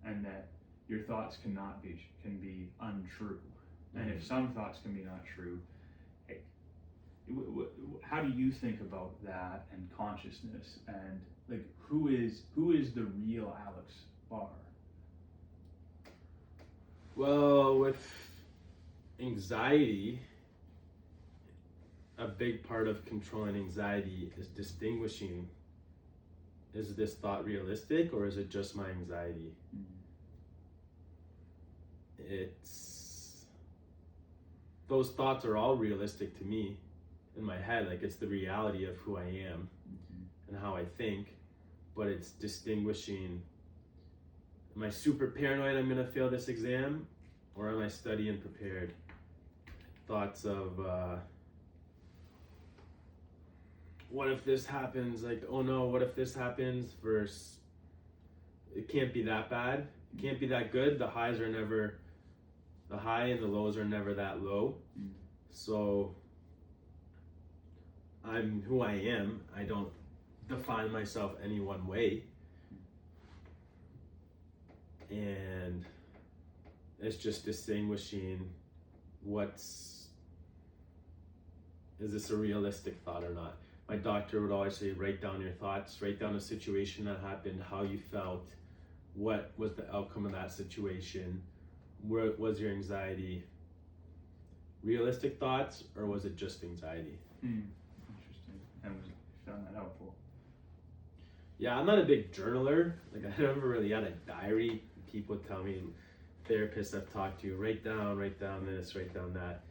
and that your thoughts can be untrue. And if some thoughts can be not true, how do you think about that and consciousness, and like who is the real Alex Barr? Well, with anxiety, a big part of controlling anxiety is distinguishing, is this thought realistic or is it just my anxiety? Those thoughts are all realistic to me in my head, like it's the reality of who I am and how I think, but it's distinguishing, am I super paranoid I'm gonna fail this exam, or am I studying prepared? Thoughts of what if this happens, like, oh no, what if this happens, versus it can't be that bad, it can't be that good, the high and the lows are never that low. So I'm who I am, I don't define myself any one way, and it's just distinguishing is this a realistic thought or not? My doctor would always say, write down your thoughts, write down a situation that happened, how you felt, what was the outcome of that situation, where was your anxiety realistic thoughts, or was it just anxiety? Interesting. And you found that helpful? Yeah, I'm not a big journaler. Like, I never really had a diary. People tell me, therapists I've talked to, write down this, write down that.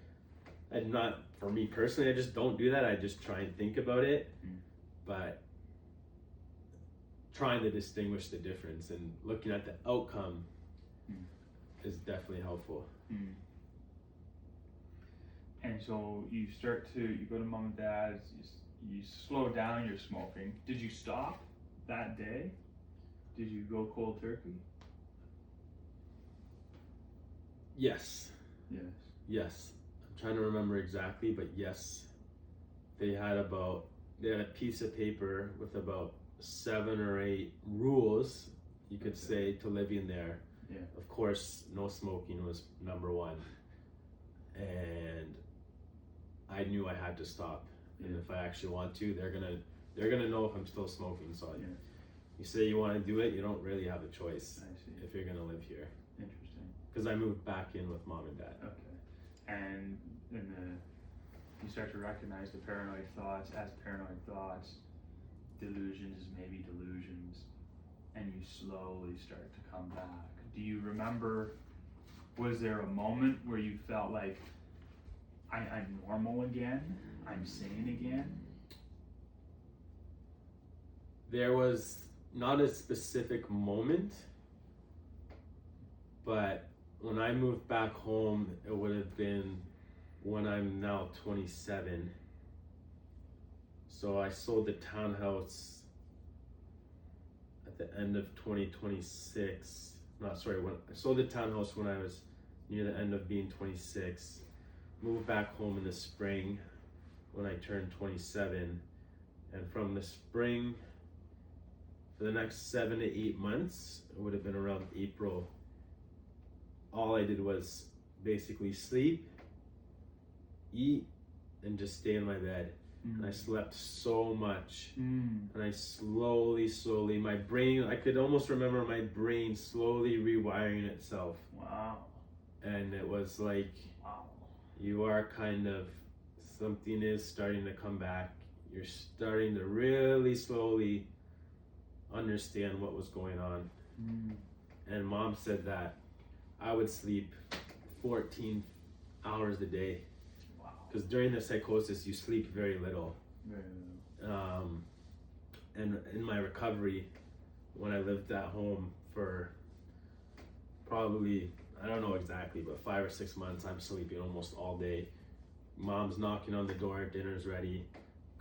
And not, for me personally, I just don't do that. I just try and think about it. But trying to distinguish the difference and looking at the outcome is definitely helpful. And so you go to mom and dad's, you slow down your smoking. Did you stop that day? Did you go cold turkey? Yes. Yes. Yes. I'm trying to remember exactly, but yes. They had a piece of paper with about 7 or 8 rules, you could say, to living there. Yeah. Of course, no smoking was number 1. And I knew I had to stop. And if I actually want to, they're gonna know if I'm still smoking. So you say you want to do it, you don't really have a choice if you're gonna live here. Interesting. Because I moved back in with mom and dad. Okay. And you start to recognize the paranoid thoughts as paranoid thoughts, delusions as maybe delusions, and you slowly start to come back. Do you remember, was there a moment where you felt like, I'm normal again, I'm sane again? There was not a specific moment, but when I moved back home, it would have been when I'm now 27. So I sold the townhouse at the end of 2026. When I sold the townhouse when I was near the end of being 26. Moved back home in the spring when I turned 27. And from the spring, for the next 7 to 8 months, it would have been around April, all I did was basically sleep, eat, and just stay in my bed. And I slept so much. And I slowly, my brain, I could almost remember my brain slowly rewiring itself. Wow. And it was like, wow, you are kind of, something is starting to come back. You're starting to really slowly understand what was going on. And mom said that I would sleep 14 hours a day. Wow. Because during the psychosis, you sleep very little. Very little. And in my recovery, when I lived at home for probably, I don't know exactly, but 5 or 6 months, I'm sleeping almost all day. Mom's knocking on the door, dinner's ready,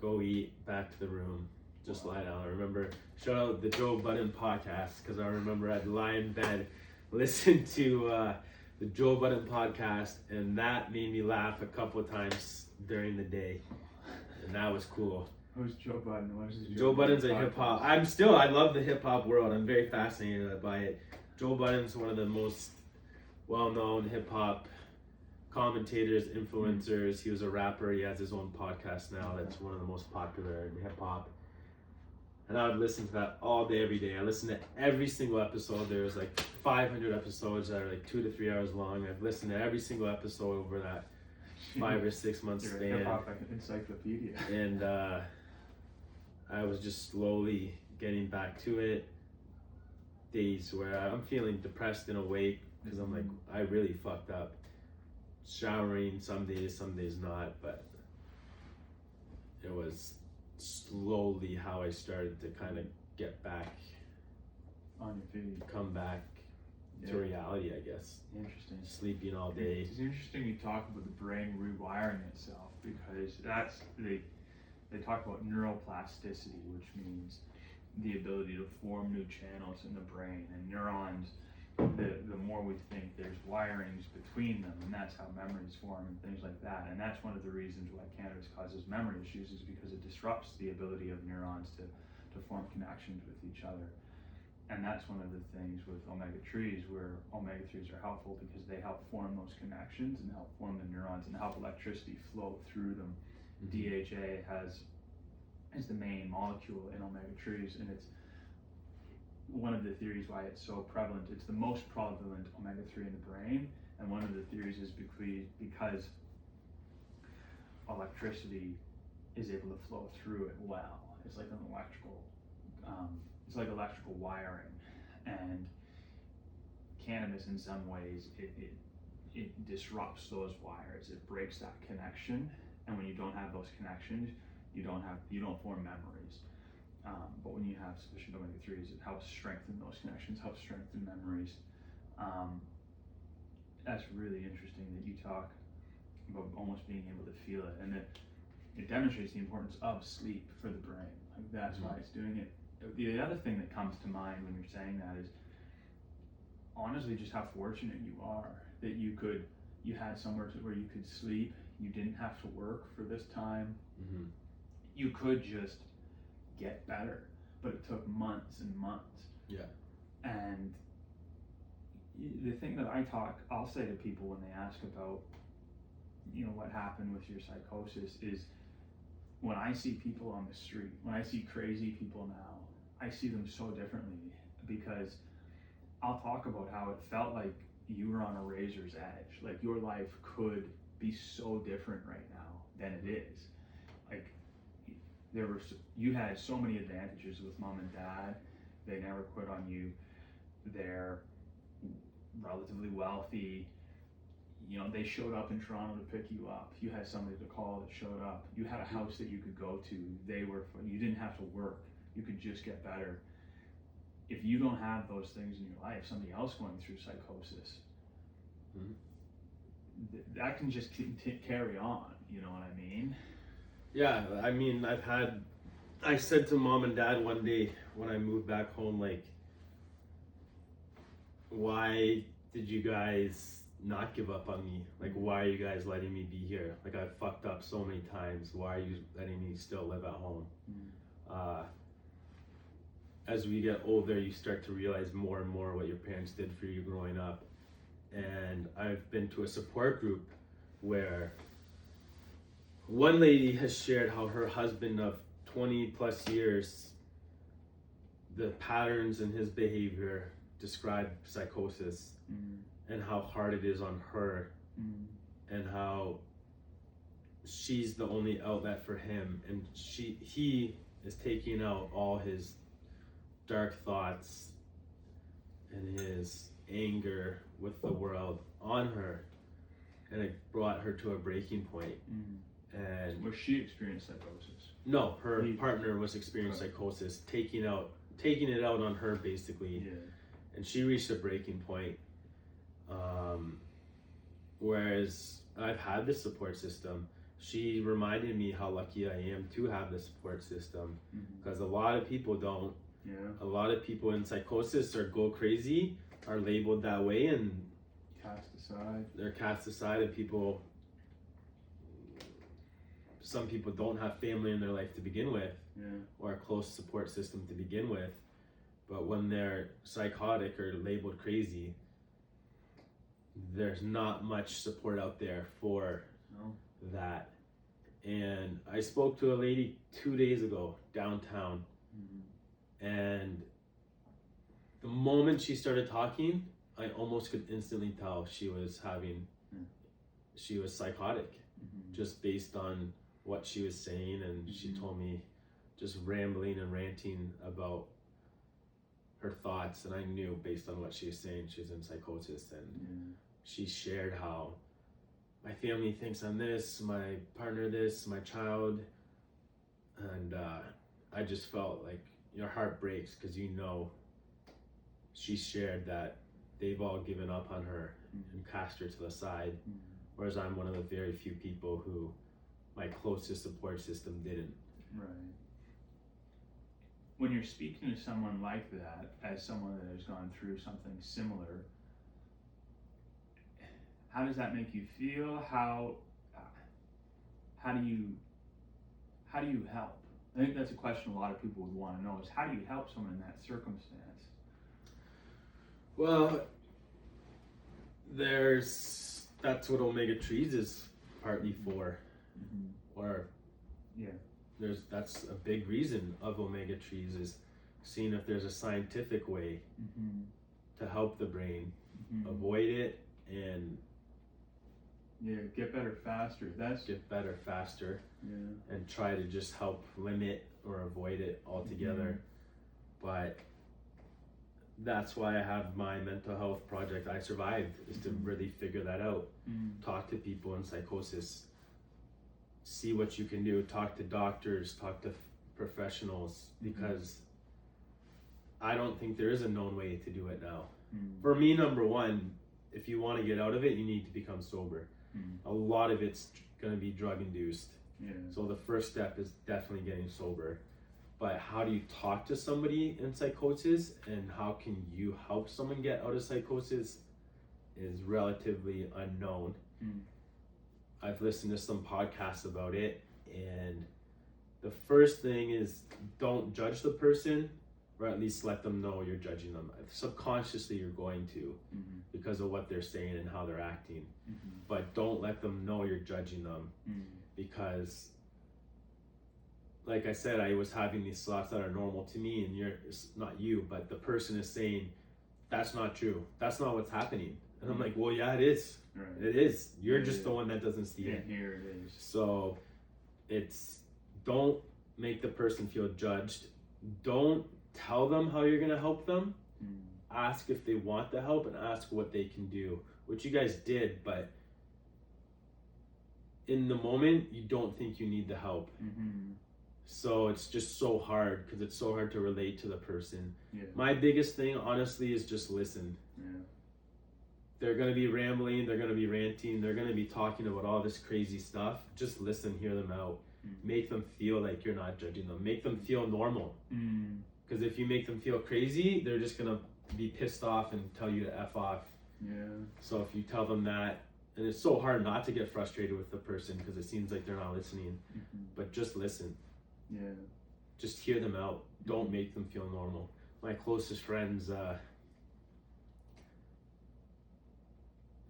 go eat, back to the room, just lie down. I remember, shout out the Joe Budden podcast, because I remember I'd lie in bed, listen to the Joe Budden podcast, and that made me laugh a couple of times during the day, and that was cool. Who's Joe Budden? What is Joe Budden's a hip hop. I love the hip hop world. I'm very fascinated by it. Joe Budden's one of the most well-known hip hop commentators, influencers. He was a rapper. He has his own podcast now that's one of the most popular in hip hop. And I would listen to that all day, every day. I listened to every single episode. There was like 500 episodes that are like 2 to 3 hours long. I've listened to every single episode over that 5 or 6 month You're span. a hip hop encyclopedia. And I was just slowly getting back to it. Days where I'm feeling depressed and awake because I'm like, I really fucked up. Showering some days not, but it was slowly how I started to kind of get back on your feet, come back to reality, I guess. Interesting. Sleeping all day. It's interesting you talk about the brain rewiring itself, because that's they talk about neuroplasticity, which means the ability to form new channels in the brain, and neurons, the more we think, there's wirings between them, and that's how memories form and things like that. And that's one of the reasons why cannabis causes memory issues, is because it disrupts the ability of neurons to form connections with each other. And that's one of the things with omega-3s, where omega-3s are helpful because they help form those connections and help form the neurons and help electricity flow through them. DHA is the main molecule in omega-3s, and it's one of the theories why it's so prevalent. It's the most prevalent omega-3 in the brain, and one of the theories is because electricity is able to flow through it well. It's like an electrical wiring, and cannabis in some ways it disrupts those wires. It breaks that connection, and when you don't have those connections, you don't form memories. But when you have sufficient omega-3s, it helps strengthen those connections, helps strengthen memories. That's really interesting that you talk about almost being able to feel it, and it demonstrates the importance of sleep for the brain. Like that's why it's doing it. The other thing that comes to mind when you're saying that is honestly just how fortunate you are that you had somewhere where you could sleep. You didn't have to work for this time. You could just get better, but it took months and months. Yeah. And the thing that I'll say to people when they ask about, what happened with your psychosis is when I see people on the street, when I see crazy people now, I see them so differently because I'll talk about how it felt like you were on a razor's edge. Like your life could be so different right now than it is. Like you had so many advantages with mom and dad. They never quit on you. They're relatively wealthy. They showed up in Toronto to pick you up. You had somebody to call that showed up. You had a house that you could go to. You didn't have to work. You could just get better. If you don't have those things in your life, somebody else going through psychosis, that can just carry on. You know what I mean? Yeah, I mean, I said to mom and dad one day when I moved back home, like, why did you guys not give up on me? Like, why are you guys letting me be here? Like, I've fucked up so many times. Why are you letting me still live at home? As we get older, you start to realize more and more what your parents did for you growing up. And I've been to a support group where one lady has shared how her husband of 20 plus years, the patterns in his behavior describe psychosis, and how hard it is on her, and how she's the only outlet for him, and he is taking out all his dark thoughts and his anger with the world on her, and it brought her to a breaking point. And was she experienced psychosis? No, her partner was experiencing psychosis, taking it out on her basically. And she reached a breaking point. Whereas I've had this support system, she reminded me how lucky I am to have the support system, because a lot of people don't. A lot of people in psychosis or go crazy are labeled that way and they're cast aside, and some people don't have family in their life to begin with, or a close support system to begin with. But when they're psychotic or labeled crazy, there's not much support out there for that. And I spoke to a lady 2 days ago downtown, and the moment she started talking, I almost could instantly tell she was psychotic, just based on what she was saying. And she told me, just rambling and ranting about her thoughts, and I knew based on what she was saying she was in psychosis. And she shared how my family thinks I'm this, my partner this, my child, and I just felt like your heart breaks, because she shared that they've all given up on her and cast her to the side, whereas I'm one of the very few people who my closest support system didn't. Right. When you're speaking to someone like that, as someone that has gone through something similar, how does that make you feel? How do you help? I think that's a question a lot of people would want to know, is how do you help someone in that circumstance? Well, that's what Omega Trees is partly for, or that's a big reason of Omega Trees, is seeing if there's a scientific way to help the brain avoid it and get better faster. And try to just help limit or avoid it altogether. But that's why I have my mental health project, iSurvived, is to really figure that out. Talk to people in psychosis, see what you can do, talk to doctors, talk to professionals, because I don't think there is a known way to do it now. For me, number one, if you want to get out of it, you need to become sober. A lot of it's going to be drug induced. Yeah. So the first step is definitely getting sober. But how do you talk to somebody in psychosis, and how can you help someone get out of psychosis is relatively unknown. I've listened to some podcasts about it, and the first thing is don't judge the person, or at least let them know you're judging them. Subconsciously you're going to, because of what they're saying and how they're acting. But don't let them know you're judging them, because like I said, I was having these thoughts that are normal to me, and it's not you, but the person is saying, that's not true. That's not what's happening. And I'm like, well, yeah, it is. Right. It is. You're just the one that doesn't see it. Here it is. So don't make the person feel judged. Don't tell them how you're going to help them. Ask if they want the help, and ask what they can do, which you guys did, but in the moment, you don't think you need the help. So it's just so hard, because it's so hard to relate to the person. My biggest thing, honestly, is just listen. They're going to be rambling, they're going to be ranting, they're going to be talking about all this crazy stuff. Just listen, hear them out. Make them feel like you're not judging them. Make them feel normal. Because if you make them feel crazy, they're just going to be pissed off and tell you to F off. So if you tell them that, and it's so hard not to get frustrated with the person, because it seems like they're not listening, but just listen. Just hear them out. Don't make them feel normal. My closest friends,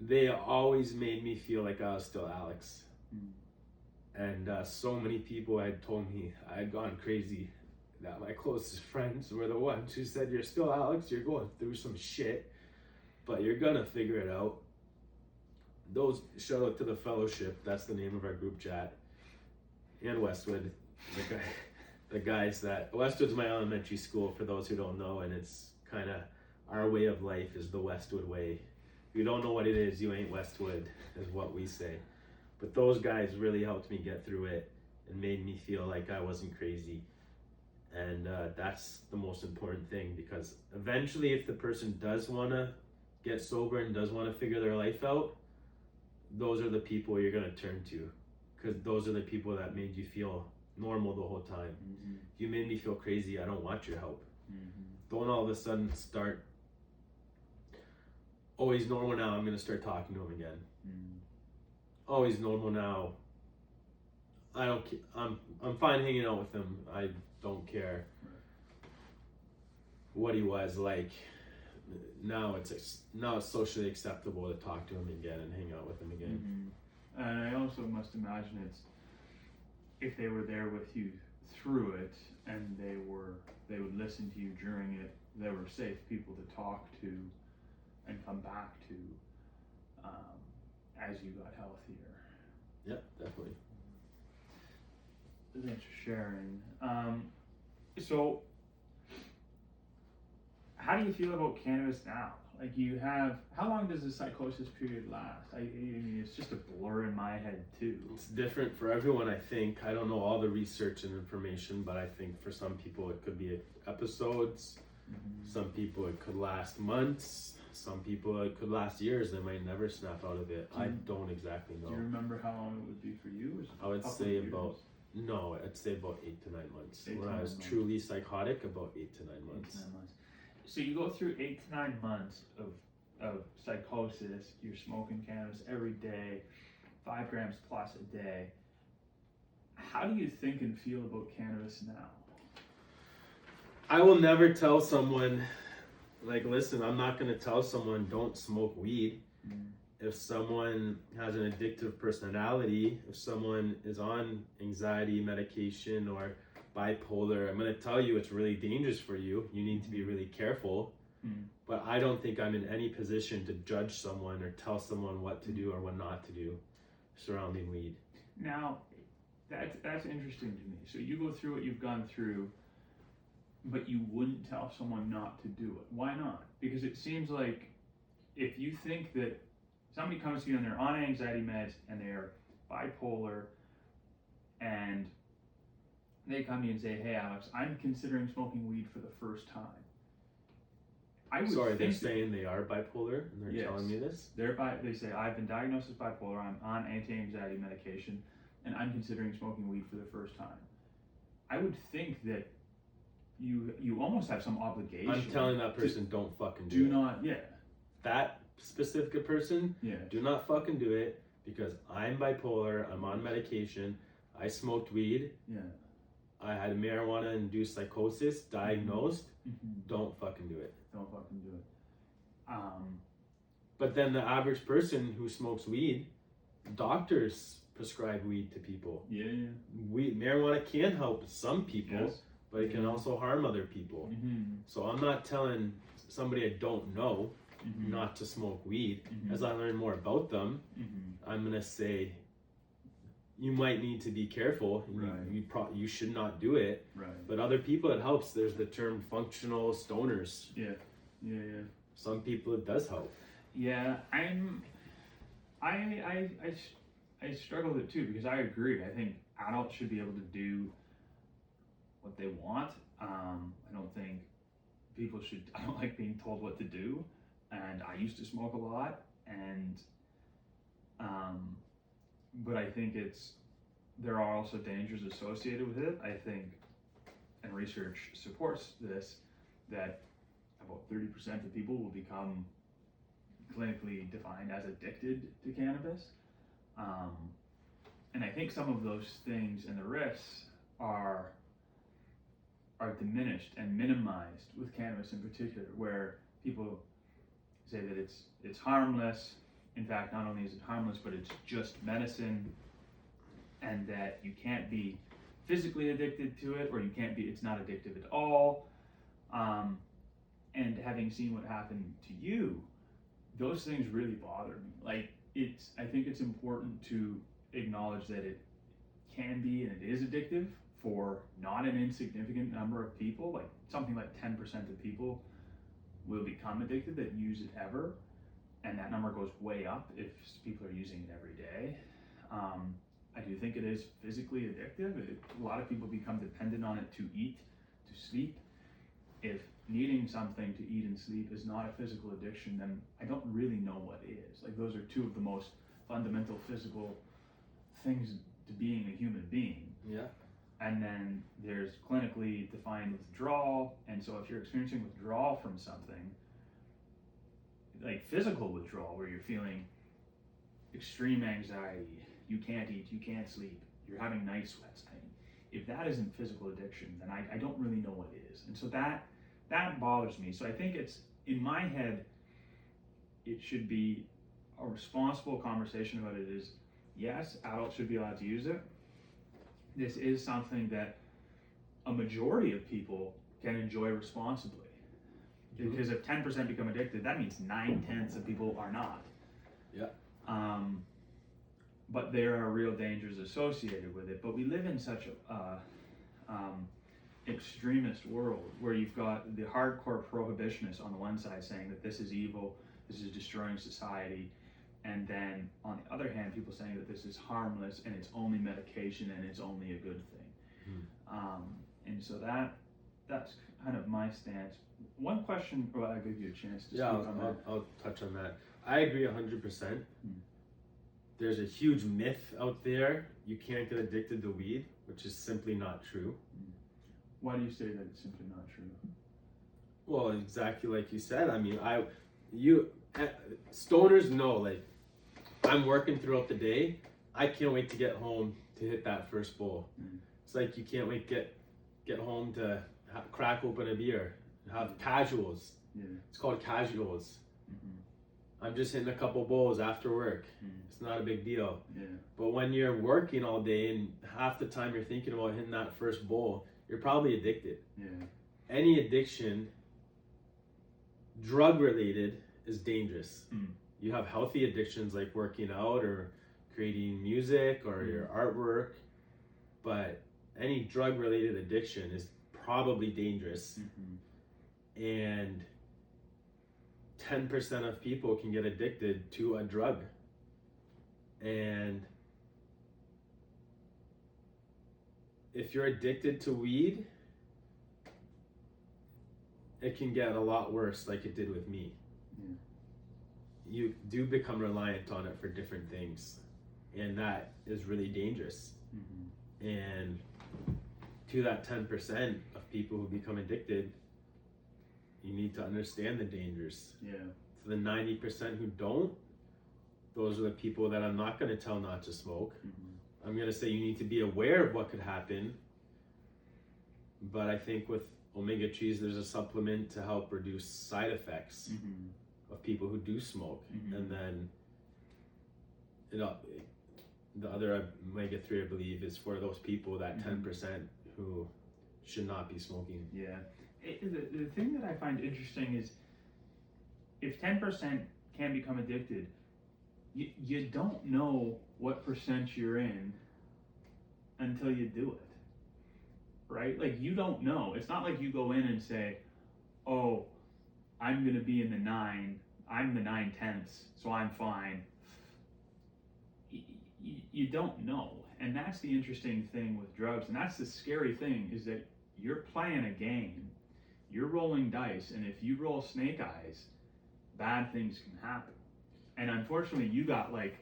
they always made me feel like I was still Alex. And so many people had told me I had gone crazy, that my closest friends were the ones who said, you're still Alex, you're going through some shit, but you're gonna figure it out. Shout out to the Fellowship, that's the name of our group chat, and Westwood, the guys that, Westwood's my elementary school, for those who don't know, and it's kind of, our way of life is the Westwood way. If you don't know what it is, you ain't Westwood, is what we say. But those guys really helped me get through it, and made me feel like I wasn't crazy. And that's the most important thing, because eventually if the person does want to get sober and does want to figure their life out, those are the people you're going to turn to, because those are the people that made you feel normal the whole time. You made me feel crazy, I don't want your help. Don't all of a sudden start, oh, he's normal now, I'm going to start talking to him again. Oh, he's normal now, I don't I'm fine hanging out with him, I don't care what he was like. Now it's socially acceptable to talk to him again and hang out with him again. And I also must imagine it's, if they were there with you through it, and they would listen to you during it, they were safe people to talk to and come back to as you got healthier. Yep, definitely. Thanks for sharing. So how do you feel about cannabis now? Like, you have, how long does the psychosis period last? I mean, it's just a blur in my head too. It's different for everyone, I think. I don't know all the research and information, but I think for some people it could be episodes. Some people it could last months. Some people it could last years. They might never snap out of it. I don't exactly know. Do you remember how long it would be for you? I would say about 8 to 9 months. When I was truly psychotic, about 8 to 9 months. 8 to 9 months. So you go through 8 to 9 months of psychosis. You're smoking cannabis every day, 5 grams plus a day. How do you think and feel about cannabis now? I will never tell someone, like, listen, I'm not going to tell someone don't smoke weed. If someone has an addictive personality, if someone is on anxiety medication or bipolar, I'm going to tell you it's really dangerous for you. You need to be really careful. But I don't think I'm in any position to judge someone or tell someone what to do or what not to do surrounding weed. Now, that's interesting to me. So you go through what you've gone through, but you wouldn't tell someone not to do it. Why not? Because it seems like if you think that somebody comes to you and they're on anxiety meds and they're bipolar, and they come to you and say, hey Alex, I'm considering smoking weed for the first time. They're saying they are bipolar and they're telling me this? They say, I've been diagnosed as bipolar, I'm on anti-anxiety medication, and I'm considering smoking weed for the first time, I would think that you almost have some obligation. I'm telling that person, don't fucking do it. not, yeah. That specific person, Yeah. do not fucking do it, because I'm bipolar, I'm on medication, I smoked weed, Yeah. I had marijuana-induced psychosis diagnosed. Mm-hmm. Don't fucking do it. Don't fucking do it. But then the average person who smokes weed, doctors prescribe weed to people. Yeah. Marijuana can help some people, Yes. but it can also harm other people. Mm-hmm. So I'm not telling somebody I don't know Mm-hmm. not to smoke weed. Mm-hmm. As I learn more about them, Mm-hmm. I'm gonna say you might need to be careful. Right. You should not do it. Right. But other people it helps. There's the term functional stoners. Yeah. Yeah. Yeah. Some people it does help. Yeah. I struggle with it too, because I agree. I think adults should be able to do what they want. I don't think people should. I don't like being told what to do. And I used to smoke a lot, and but I think there are also dangers associated with it. I think, and research supports this, that about 30% of people will become clinically defined as addicted to cannabis. And I think some of those things and the risks are diminished and minimized with cannabis in particular, where people say that it's harmless. In fact, not only is it harmless, but it's just medicine, and that you can't be physically addicted to it, or it's not addictive at all. And having seen what happened to you, those things really bother me. Like, I think it's important to acknowledge that it can be and it is addictive for not an insignificant number of people. Like, something like 10% of people will become addicted that use it ever, and that number goes way up if people are using it every day. I do think it is physically addictive. A lot of people become dependent on it to eat, to sleep. If needing something to eat and sleep is not a physical addiction, then I don't really know what is. Like, those are two of the most fundamental physical things to being a human being. Yeah. And then there's clinically defined withdrawal. And so if you're experiencing withdrawal from something, like physical withdrawal, where you're feeling extreme anxiety, you can't eat, you can't sleep, you're having night sweats, if that isn't physical addiction, then I don't really know what is. And so that bothers me. So I think it's, in my head, it should be a responsible conversation about it. Is, yes, adults should be allowed to use it. This is something that a majority of people can enjoy responsibly. Because if 10% become addicted, that means 9/10 of people are not. Yeah. But there are real dangers associated with it. But we live in such a extremist world, where you've got the hardcore prohibitionists on the one side saying that this is evil, this is destroying society, and then on the other hand, people saying that this is harmless and it's only medication and it's only a good thing. And so that's kind of my stance. One question, well, I'll give you a chance to speak on that. I'll touch on that. I agree 100%. There's a huge myth out there, you can't get addicted to weed, which is simply not true. Why do you say that it's simply not true? Well, exactly like you said. I mean, stoners know, like, I'm working throughout the day, I can't wait to get home to hit that first bowl. It's like you can't wait to get home to crack open a beer, have casuals. It's called casuals. I'm just hitting a couple bowls after work. It's not a big deal. But when you're working all day and half the time you're thinking about hitting that first bowl, you're probably addicted. Any addiction, drug related, is dangerous. You have healthy addictions like working out or creating music or your artwork, but any drug related addiction is probably dangerous. And 10% of people can get addicted to a drug. And if you're addicted to weed, it can get a lot worse, like it did with me. You do become reliant on it for different things. and that is really dangerous. And to that 10% of people who become addicted, you need to understand the dangers. Yeah. To the 90% who don't, those are the people that I'm not going to tell not to smoke. I'm going to say you need to be aware of what could happen. But I think with omega 3s, there's a supplement to help reduce side effects of people who do smoke. And then the other omega 3, I believe, is for those people, that 10% who should not be smoking. Yeah. The thing that I find interesting is if 10% can become addicted, you don't know what percent you're in until you do it, right? Like, you don't know. It's not like you go in and say, oh, I'm going to be in the 9, I'm the 9/10, so I'm fine. You don't know. And that's the interesting thing with drugs. And that's the scary thing, is that you're playing a game. You're rolling dice. And if you roll snake eyes, bad things can happen. And unfortunately, you got like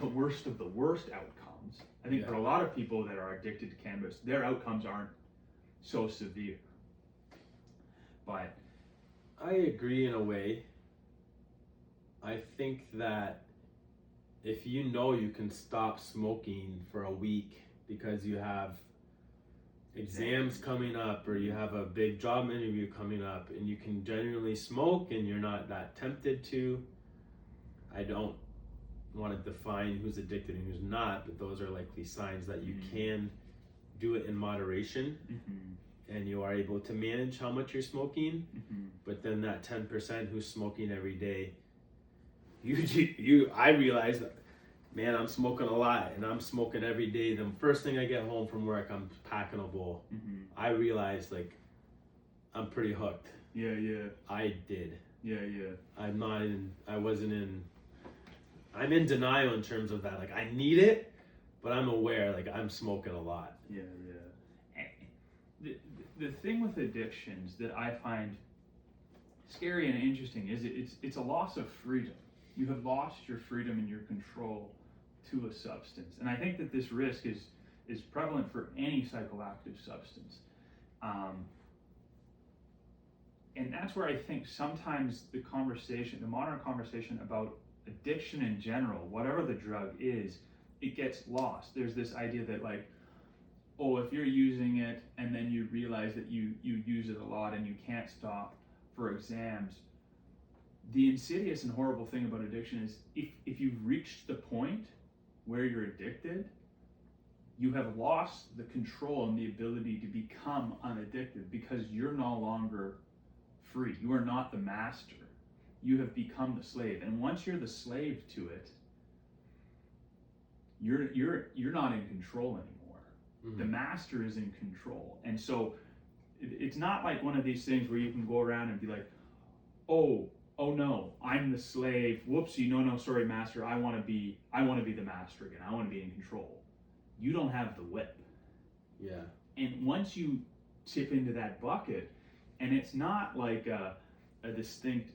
the worst of the worst outcomes. I think for a lot of people that are addicted to cannabis, their outcomes aren't so severe. But I agree in a way. I think that if you know you can stop smoking for a week because you have exams coming up or you have a big job interview coming up and you can genuinely smoke and you're not that tempted to, I don't want to define who's addicted and who's not, but those are likely signs that you can do it in moderation and you are able to manage how much you're smoking. But then that 10% who's smoking every day, I realize that, man, I'm smoking a lot and I'm smoking every day. The first thing I get home from work, I'm packing a bowl. I realize, like, I'm pretty hooked. Yeah. I did. Yeah. I'm in denial in terms of that. Like, I need it, but I'm aware, like, I'm smoking a lot. Yeah. The thing with addictions that I find scary and interesting is it's a loss of freedom. You have lost your freedom and your control to a substance. And I think that this risk is prevalent for any psychoactive substance. And that's where I think sometimes the modern conversation about addiction in general, whatever the drug is, it gets lost. There's this idea that, like, oh, if you're using it and then you realize that you use it a lot and you can't stop for exams, the insidious and horrible thing about addiction is if you've reached the point where you're addicted, you have lost the control and the ability to become unaddicted because you're no longer free. You are not the master. You have become the slave. And once you're the slave to it, you're not in control anymore. The master is in control. And so it's not like one of these things where you can go around and be like, oh no, I'm the slave. Whoopsie, no, sorry, master. I want to be the master again. I want to be in control. You don't have the whip. Yeah. And once you tip into that bucket, and it's not like a distinct,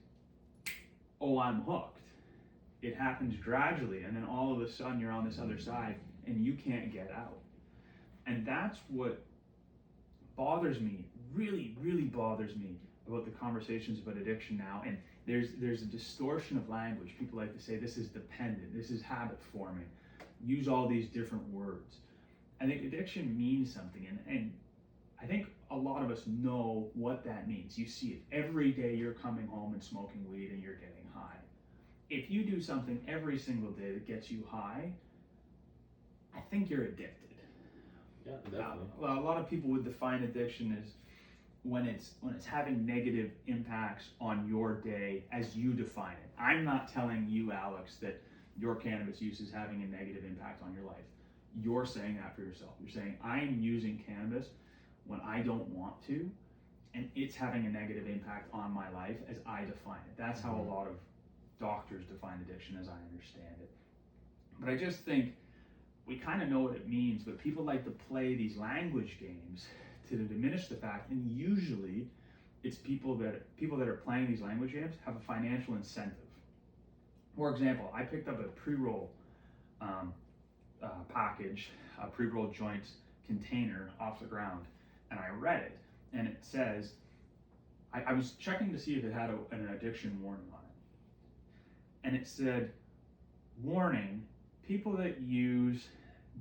oh, I'm hooked. It happens gradually, and then all of a sudden you're on this other side, and you can't get out. And that's what bothers me, really, really bothers me about the conversations about addiction now. And there's a distortion of language. People like to say this is dependent, this is habit forming, use all these different words. I think addiction means something, and I think a lot of us know what that means. You see it every day. You're coming home and smoking weed and you're getting high. If you do something every single day that gets you high, I think you're addicted. Yeah, definitely. Well, a lot of people would define addiction as when it's having negative impacts on your day as you define it. I'm not telling you, Alex, that your cannabis use is having a negative impact on your life. You're saying that for yourself. You're saying, I'm using cannabis when I don't want to, and it's having a negative impact on my life as I define it. That's how a lot of doctors define addiction, as I understand it. But I just think we kind of know what it means, but people like to play these language games to diminish the fact, and usually it's people that are playing these language games have a financial incentive. For example, I picked up a pre-roll package, a pre-rolled joint container off the ground, and I read it, and it says, I was checking to see if it had an addiction warning on it, and it said, warning, people that use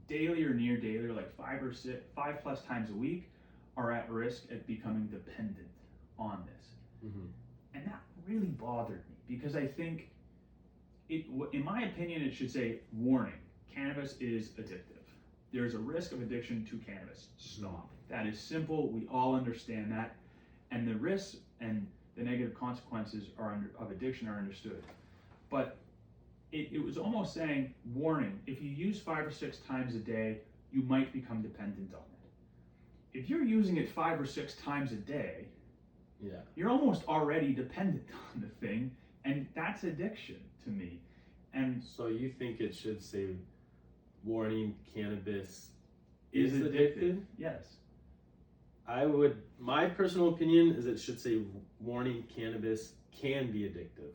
daily or near daily, or like 5+ times a week, are at risk at becoming dependent on this. Mm-hmm. And that really bothered me, because I think in my opinion, it should say, warning, cannabis is addictive. There's a risk of addiction to cannabis. Stop. That is simple. We all understand that. And the risks and the negative consequences of addiction are understood. But it was almost saying, warning, if you use 5 or 6 times a day, you might become dependent on it. If you're using it 5 or 6 times a day, yeah, you're almost already dependent on the thing, and that's addiction to me. And so you think it should say, warning, cannabis is addictive? Yes. My personal opinion is it should say, warning, cannabis can be addictive.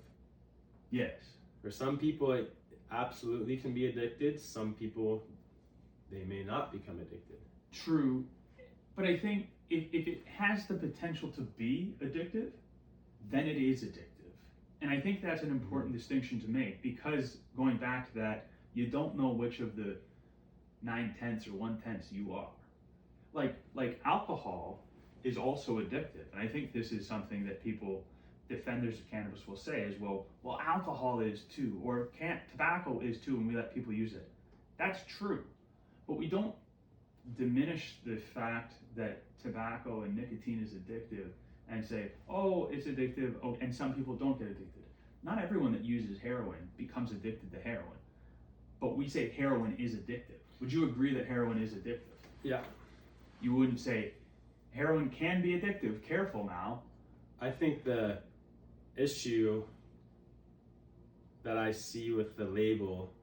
Yes. For some people, it absolutely can be addicted. Some people, they may not become addicted. True. But I think if it has the potential to be addictive, then it is addictive. And I think that's an important distinction to make, because going back to that, you don't know which of the 9/10 or 1/10 you are. Like alcohol is also addictive. And I think this is something that defenders of cannabis will say is, well, alcohol is too, or tobacco is too, and we let people use it. That's true. But we don't diminish the fact that tobacco and nicotine is addictive and say, oh, it's addictive, and some people don't get addicted. Not everyone that uses heroin becomes addicted to heroin. But we say heroin is addictive. Would you agree that heroin is addictive? Yeah. You wouldn't say, heroin can be addictive, careful now. I think the issue that I see with the label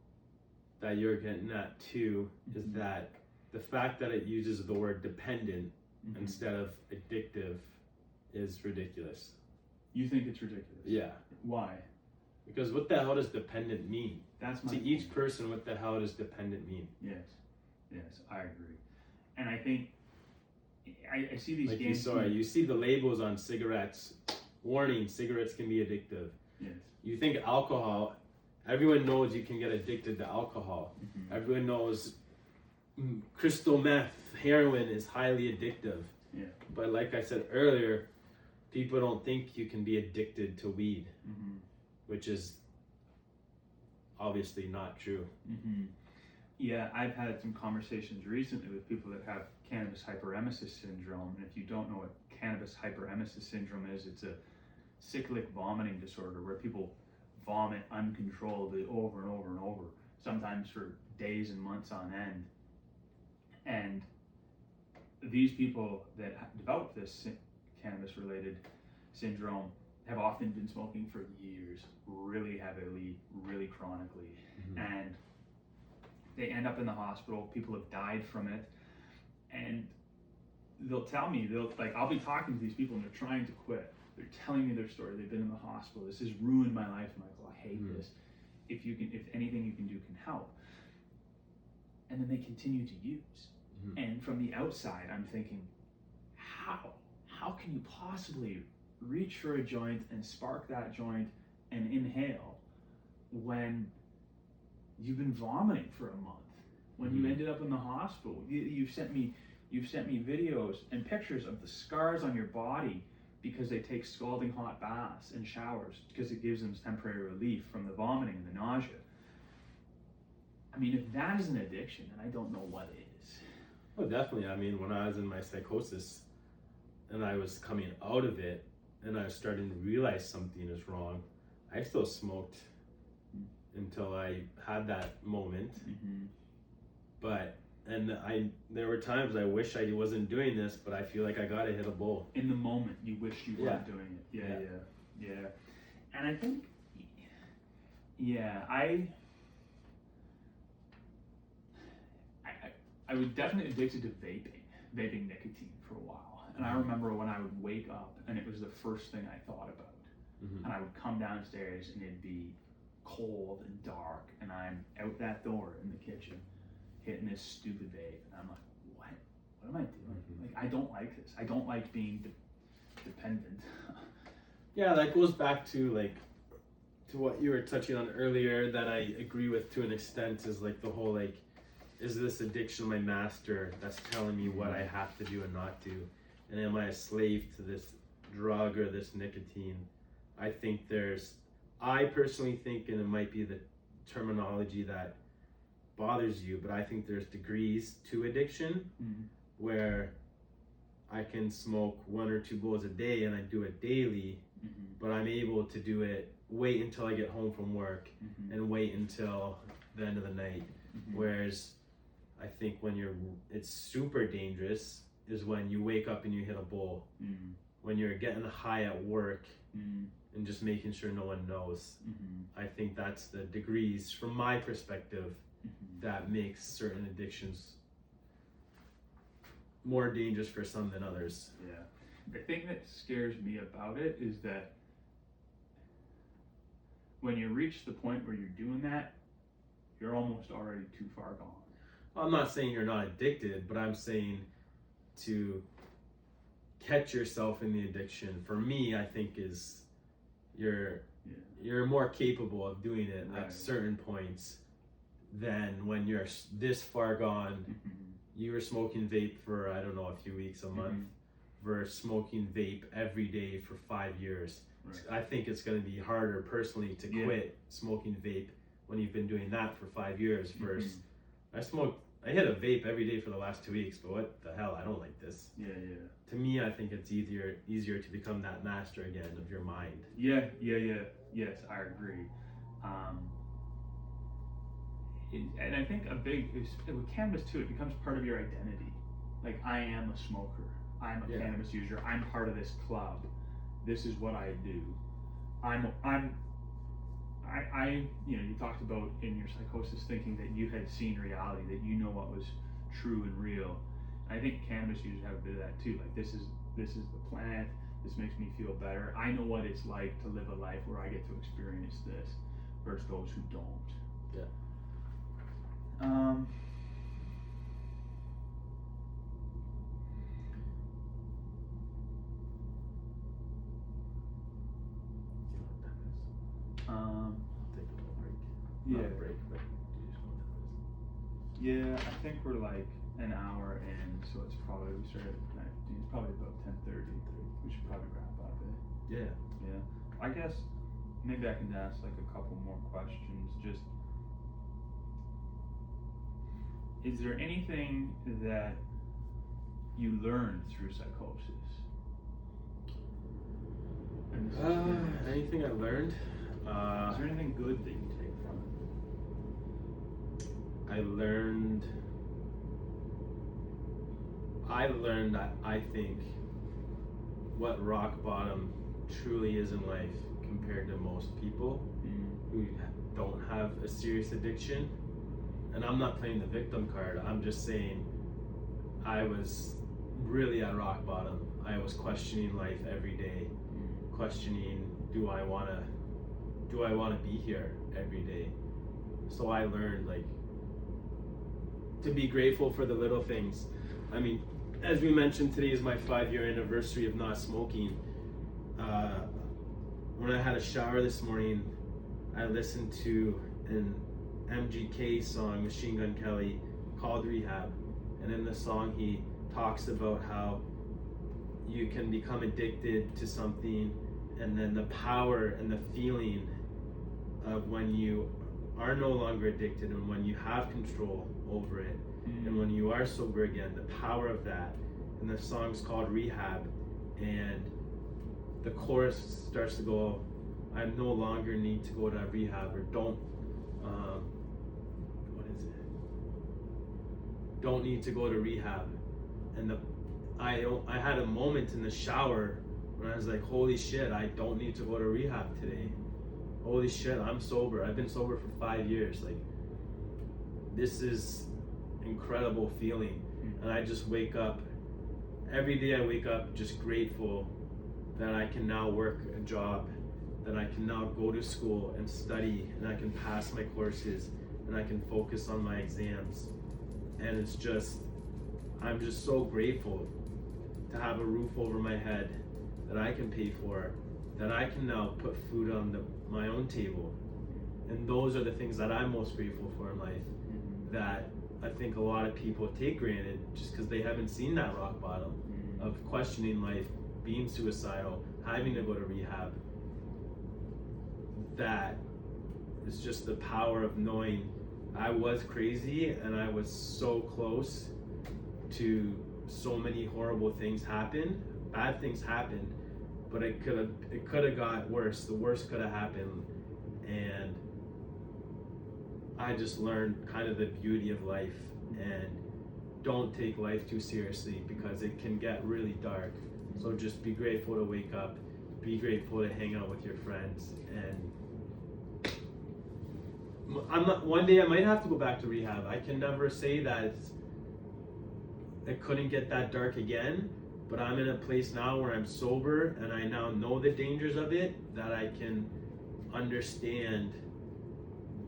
that you're getting at too is that the fact that it uses the word dependent instead of addictive is ridiculous. You think it's ridiculous? Yeah. Why? Because what the hell does dependent mean? That's my to point. Each person, what the hell does dependent mean? Yes, I agree. And I think I see these games. You see the labels on cigarettes. Warning: cigarettes can be addictive. Yes. You think alcohol? Everyone knows you can get addicted to alcohol. Everyone knows crystal meth, heroin is highly addictive. Yeah. But like I said earlier, people don't think you can be addicted to weed, which is obviously not true. Yeah, I've had some conversations recently with people that have cannabis hyperemesis syndrome, and if you don't know what cannabis hyperemesis syndrome is, it's a cyclic vomiting disorder where people vomit uncontrollably over and over and over, sometimes for days and months on end. And these people that develop this cannabis-related syndrome have often been smoking for years, really heavily, really chronically, and they end up in the hospital. People have died from it, and they'll tell me, I'll be talking to these people and they're trying to quit. They're telling me their story. They've been in the hospital. This has ruined my life, Michael. I hate this. If anything you can do can help. And then they continue to use. And from the outside, I'm thinking, how can you possibly reach for a joint and spark that joint and inhale when you've been vomiting for a month? When you ended up in the hospital, you've sent me videos and pictures of the scars on your body because they take scalding hot baths and showers because it gives them temporary relief from the vomiting and the nausea. I mean, if that is an addiction, then I don't know what is. Oh, definitely. I mean, when I was in my psychosis and I was coming out of it and I was starting to realize something is wrong, I still smoked until I had that moment. There were times I wish I wasn't doing this, but I feel like I gotta hit a bowl. In the moment, you wish you weren't doing it. Yeah. And I think, I was definitely addicted to vaping nicotine for a while. And I remember when I would wake up and it was the first thing I thought about. And I would come downstairs and it'd be cold and dark, and I'm out that door in the kitchen, hitting this stupid vape, and I'm like, what am I doing? Like, I don't like this. I don't like being dependent. Yeah, that goes back to like to what you were touching on earlier, that I agree with to an extent, is like the whole like, is this addiction my master that's telling me what I have to do and not do? And am I a slave to this drug or this nicotine? I personally think, and it might be the terminology that bothers you, but I think there's degrees to addiction, where I can smoke 1 or 2 bowls a day and I do it daily, but I'm able to do it, wait until I get home from work and wait until the end of the night. Whereas I think it's super dangerous is when you wake up and you hit a bowl, when you're getting high at work and just making sure no one knows. I think that's the degrees, from my perspective, that makes certain addictions more dangerous for some than others. Yeah. The thing that scares me about it is that when you reach the point where you're doing that, you're almost already too far gone. I'm not saying you're not addicted, but I'm saying to catch yourself in the addiction, for me, I think is you're more capable of doing it at certain points than when you're this far gone. You were smoking vape for, I don't know, a few weeks, a month, versus smoking vape every day for 5 years. I think it's going to be harder personally to quit smoking vape when you've been doing that for 5 years versus I hit a vape every day for the last 2 weeks, but what the hell, I don't like this. To me, I think it's easier to become that master again of your mind. Yes, I agree. And I think with cannabis too, it becomes part of your identity. Like, I am a smoker, I'm a cannabis user, I'm part of this club, this is what I do. You talked about in your psychosis thinking that you had seen reality, that you know what was true and real. And I think cannabis users have a bit of that too. Like, this is the plant, this makes me feel better. I know what it's like to live a life where I get to experience this versus those who don't. Yeah. Take a little break. Not a break, but you just want to Yeah, I think we're like an hour in, so we started at 19. It's probably about 10:30. We should probably wrap up it. Yeah. I guess maybe I can ask like a couple more questions. Just, is there anything that you learned through psychosis? Anything I learned? Is there anything good that you take from it? I learned that I think what rock bottom truly is in life compared to most people who don't have a serious addiction. And I'm not playing the victim card, I'm just saying I was really at rock bottom. I was questioning life every day, questioning, do I want to be here every day? So I learned like to be grateful for the little things. I mean, as we mentioned, today is my 5-year anniversary of not smoking. When I had a shower this morning, I listened to an MGK song, Machine Gun Kelly, called Rehab. And in the song, he talks about how you can become addicted to something, and then the power and the feeling of when you are no longer addicted and when you have control over it, and when you are sober again, the power of that. And the song's called Rehab, and the chorus starts to go, I no longer need to go to rehab, or don't need to go to rehab. And I had a moment in the shower when I was like, holy shit, I don't need to go to rehab today. Holy shit, I'm sober. I've been sober for 5 years. Like, this is incredible feeling. And I just wake up, every day I wake up just grateful that I can now work a job that I can now go to school and study, and I can pass my courses, and I can focus on my exams. And it's just, I'm just so grateful to have a roof over my head that I can pay for, that I can now put food on my own table. And those are the things that I'm most grateful for in life, that I think a lot of people take granted just because they haven't seen that rock bottom of questioning life, being suicidal, having to go to rehab. That is just the power of knowing I was crazy and I was so close to so many horrible things happen. Bad things happened, but it could have got worse. The worst could have happened, and I just learned kind of the beauty of life, and don't take life too seriously because it can get really dark. So just be grateful to wake up, be grateful to hang out with your friends, and one day I might have to go back to rehab. I can never say that it couldn't get that dark again, but I'm in a place now where I'm sober and I now know the dangers of it, that I can understand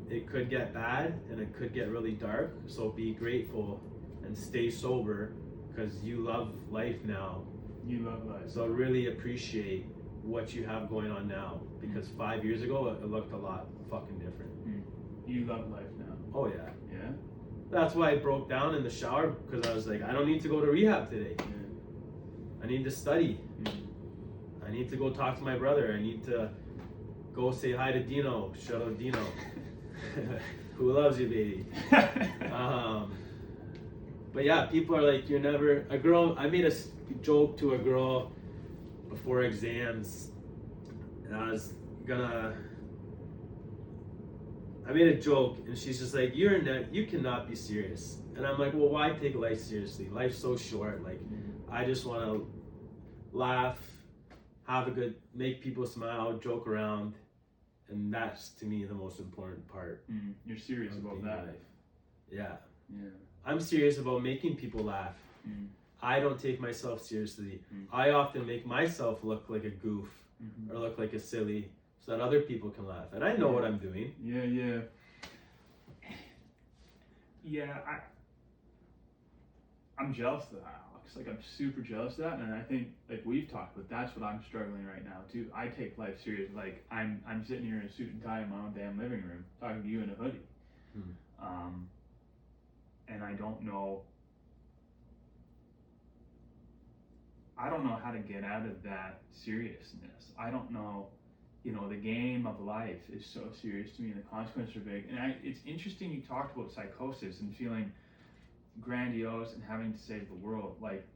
it could get bad and it could get really dark. So be grateful and stay sober because you love life now. You love life. So really appreciate what you have going on now, because 5 years ago it looked a lot fucking different. You love life now. Oh yeah. Yeah? That's why I broke down in the shower, because I was like, I don't need to go to rehab today. Yeah. I need to study. I need to go talk to my brother. I need to go say hi to Dino. Shout out Dino. Who loves you, baby. But yeah, people are like, you're never a girl. I made a joke to a girl before exams, and I made a joke, and she's just like, you cannot be serious. And I'm like, well, why take life seriously? Life's so short. Like, I just want to laugh, make people smile, joke around, and that's to me the most important part. You're serious about that. Life. Yeah. Yeah. I'm serious about making people laugh. I don't take myself seriously. I often make myself look like a goof or look like a silly, so that other people can laugh. And I know what I'm doing. Yeah, I'm jealous of that, Alex. Like, I'm super jealous of that, and I think, like we've talked about, that's what I'm struggling right now too. I take life serious. Like, I'm sitting here in a suit and tie in my own damn living room talking to you in a hoodie. And I don't know how to get out of that seriousness. I don't know. The game of life is so serious to me, and the consequences are big. And it's interesting you talked about psychosis and feeling grandiose and having to save the world. Like,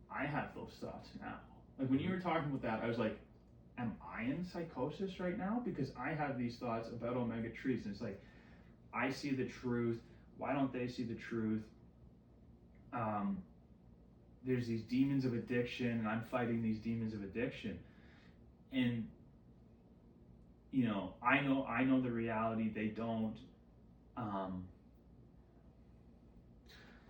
I have those thoughts now. Like, when you were talking about that, I was like, am I in psychosis right now? Because I have these thoughts about omega trees, and it's like, I see the truth. Why don't they see the truth? There's these demons of addiction, and I'm fighting these demons of addiction. And I know the reality. They don't.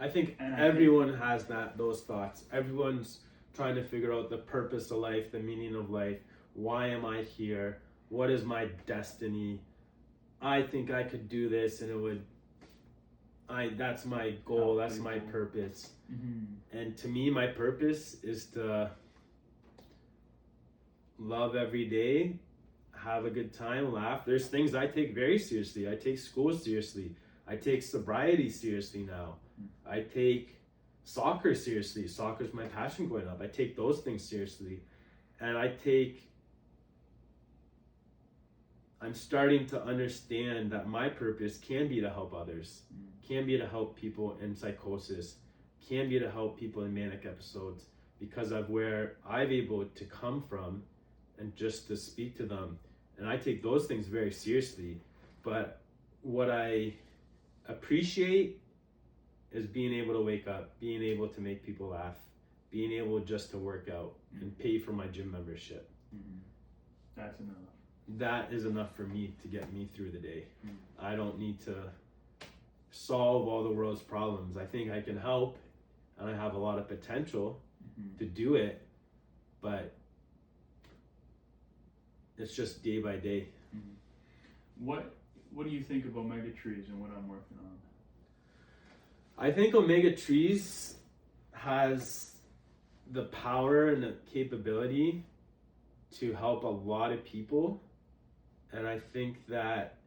I think everyone has those thoughts. Everyone's trying to figure out the purpose of life, the meaning of life. Why am I here? What is my destiny? I think I could do this, and that's my goal. That's my purpose. And to me, my purpose is to love every day, have a good time, laugh. There's things I take very seriously. I take school seriously. I take sobriety seriously now. I take soccer seriously. Soccer's my passion going up. I take those things seriously. And I'm starting to understand that my purpose can be to help others, can be to help people in psychosis, can be to help people in manic episodes, because of where I'm able to come from and just to speak to them. And I take those things very seriously. But what I appreciate is being able to wake up, being able to make people laugh, being able just to work out and pay for my gym membership. That's enough. That is enough for me to get me through the day. I don't need to solve all the world's problems. I think I can help, and I have a lot of potential to do it, but it's just day by day. What do you think of omega trees and what I'm working on? I think omega trees has the power and the capability to help a lot of people, and I think that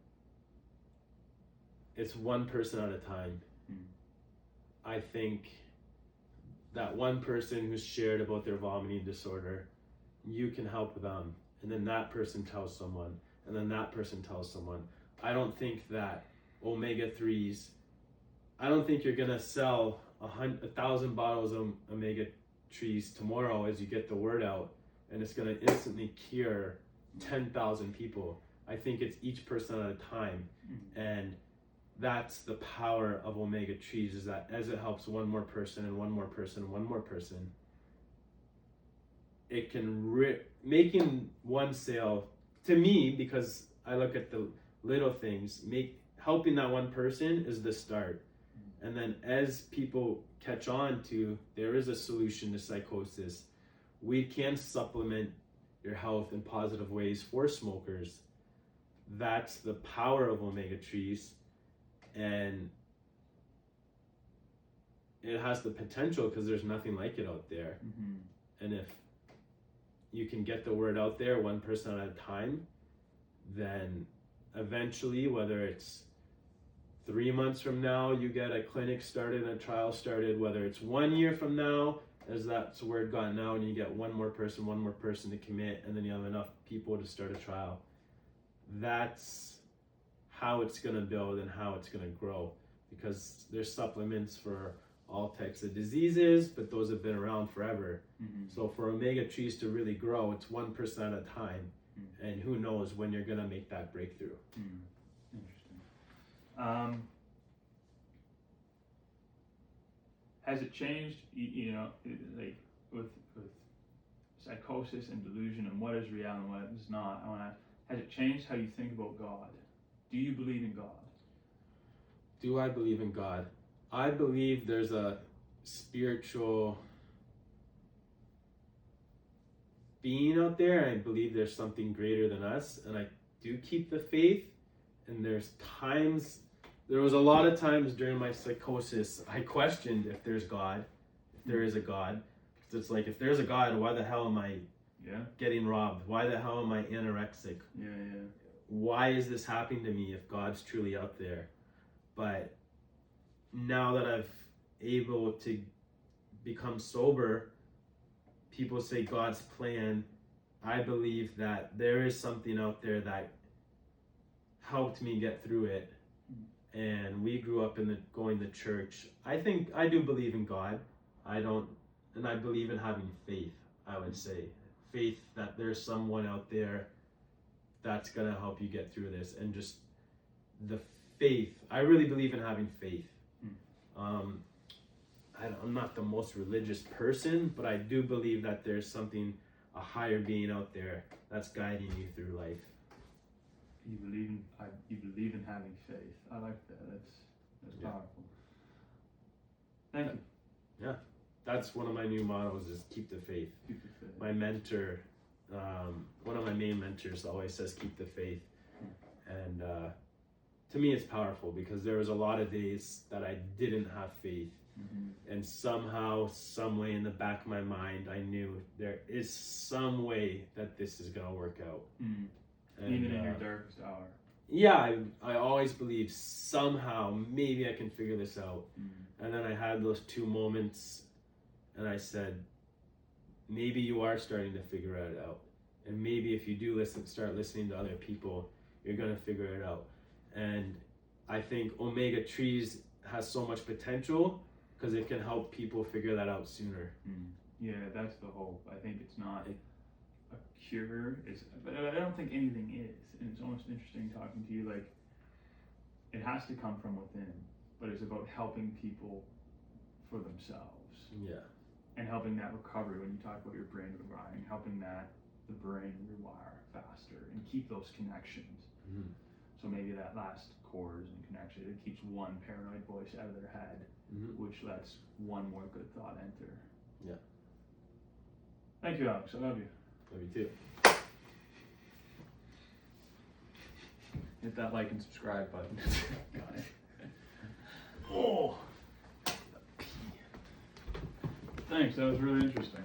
it's one person at a time. I think that one person who's shared about their vomiting disorder, you can help them, and then that person tells someone, and then that person tells someone. I don't think that omega-3s, I don't think you're gonna sell 1,000 bottles of omega trees tomorrow as you get the word out, and it's gonna instantly cure 10,000 people. I think it's each person at a time, and that's the power of omega trees, is that as it helps one more person and one more person and one more person, it can making one sale, to me, because I look at the little things, helping that one person is the start. And then as people catch on to there is a solution to psychosis, we can supplement your health in positive ways for smokers. That's the power of omega trees, and it has the potential because there's nothing like it out there. And if you can get the word out there one person at a time, then eventually, whether it's 3 months from now you get a clinic started, a trial started, whether it's 1 year from now, as that's word gotten out and you get one more person to commit, and then you have enough people to start a trial, that's how it's going to build and how it's going to grow, because there's supplements for all types of diseases, but those have been around forever. So for omega trees to really grow, it's 1% at a time, and who knows when you're going to make that breakthrough. Interesting. Has it changed, like with psychosis and delusion and what is real and what is not? I want to ask, has it changed how you think about God? Do you believe in God? Do I believe in God? I believe there's a spiritual being out there. I believe there's something greater than us, and I do keep the faith. And there was a lot of times during my psychosis I questioned if there's God, if there is a God. Because it's like, if there's a God, why the hell am I getting robbed? Why the hell am I anorexic? Why is this happening to me if God's truly out there? But now that I've able to become sober, people say God's plan. I believe that there is something out there that helped me get through it. And we grew up going to church. I think I do believe in God. I believe in having faith, I would say. Faith that there's someone out there that's gonna help you get through this, and just the faith. I really believe in having faith. I'm not the most religious person, but I do believe that there's something, a higher being out there that's guiding you through life. You believe in having faith. I like that. That's powerful. Thank you. Yeah, that's one of my new mottos, is keep the faith. Keep the faith. My mentor, one of my main mentors, always says keep the faith. And to me it's powerful, because there was a lot of days that I didn't have faith. And somehow, some way in the back of my mind, I knew there is some way that this is going to work out. And, even in your darkest hour. Yeah, I always believed somehow, maybe I can figure this out. And then I had those 2 moments, and I said, maybe you are starting to figure it out. And maybe if you do start listening to other people, you're going to figure it out. And I think omega trees has so much potential, because it can help people figure that out sooner. Yeah, that's the hope. I think it's not a cure, but I don't think anything is. And it's almost interesting talking to you, like, it has to come from within, but it's about helping people for themselves. And helping that recovery, when you talk about your brain rewiring, helping the brain rewire faster and keep those connections. So maybe that last chords and connection, it keeps one paranoid voice out of their head, which lets one more good thought enter. Thank you, Alex. I love you. Love you too. hit that like and subscribe button. Got it. Oh. Thanks, that was really interesting.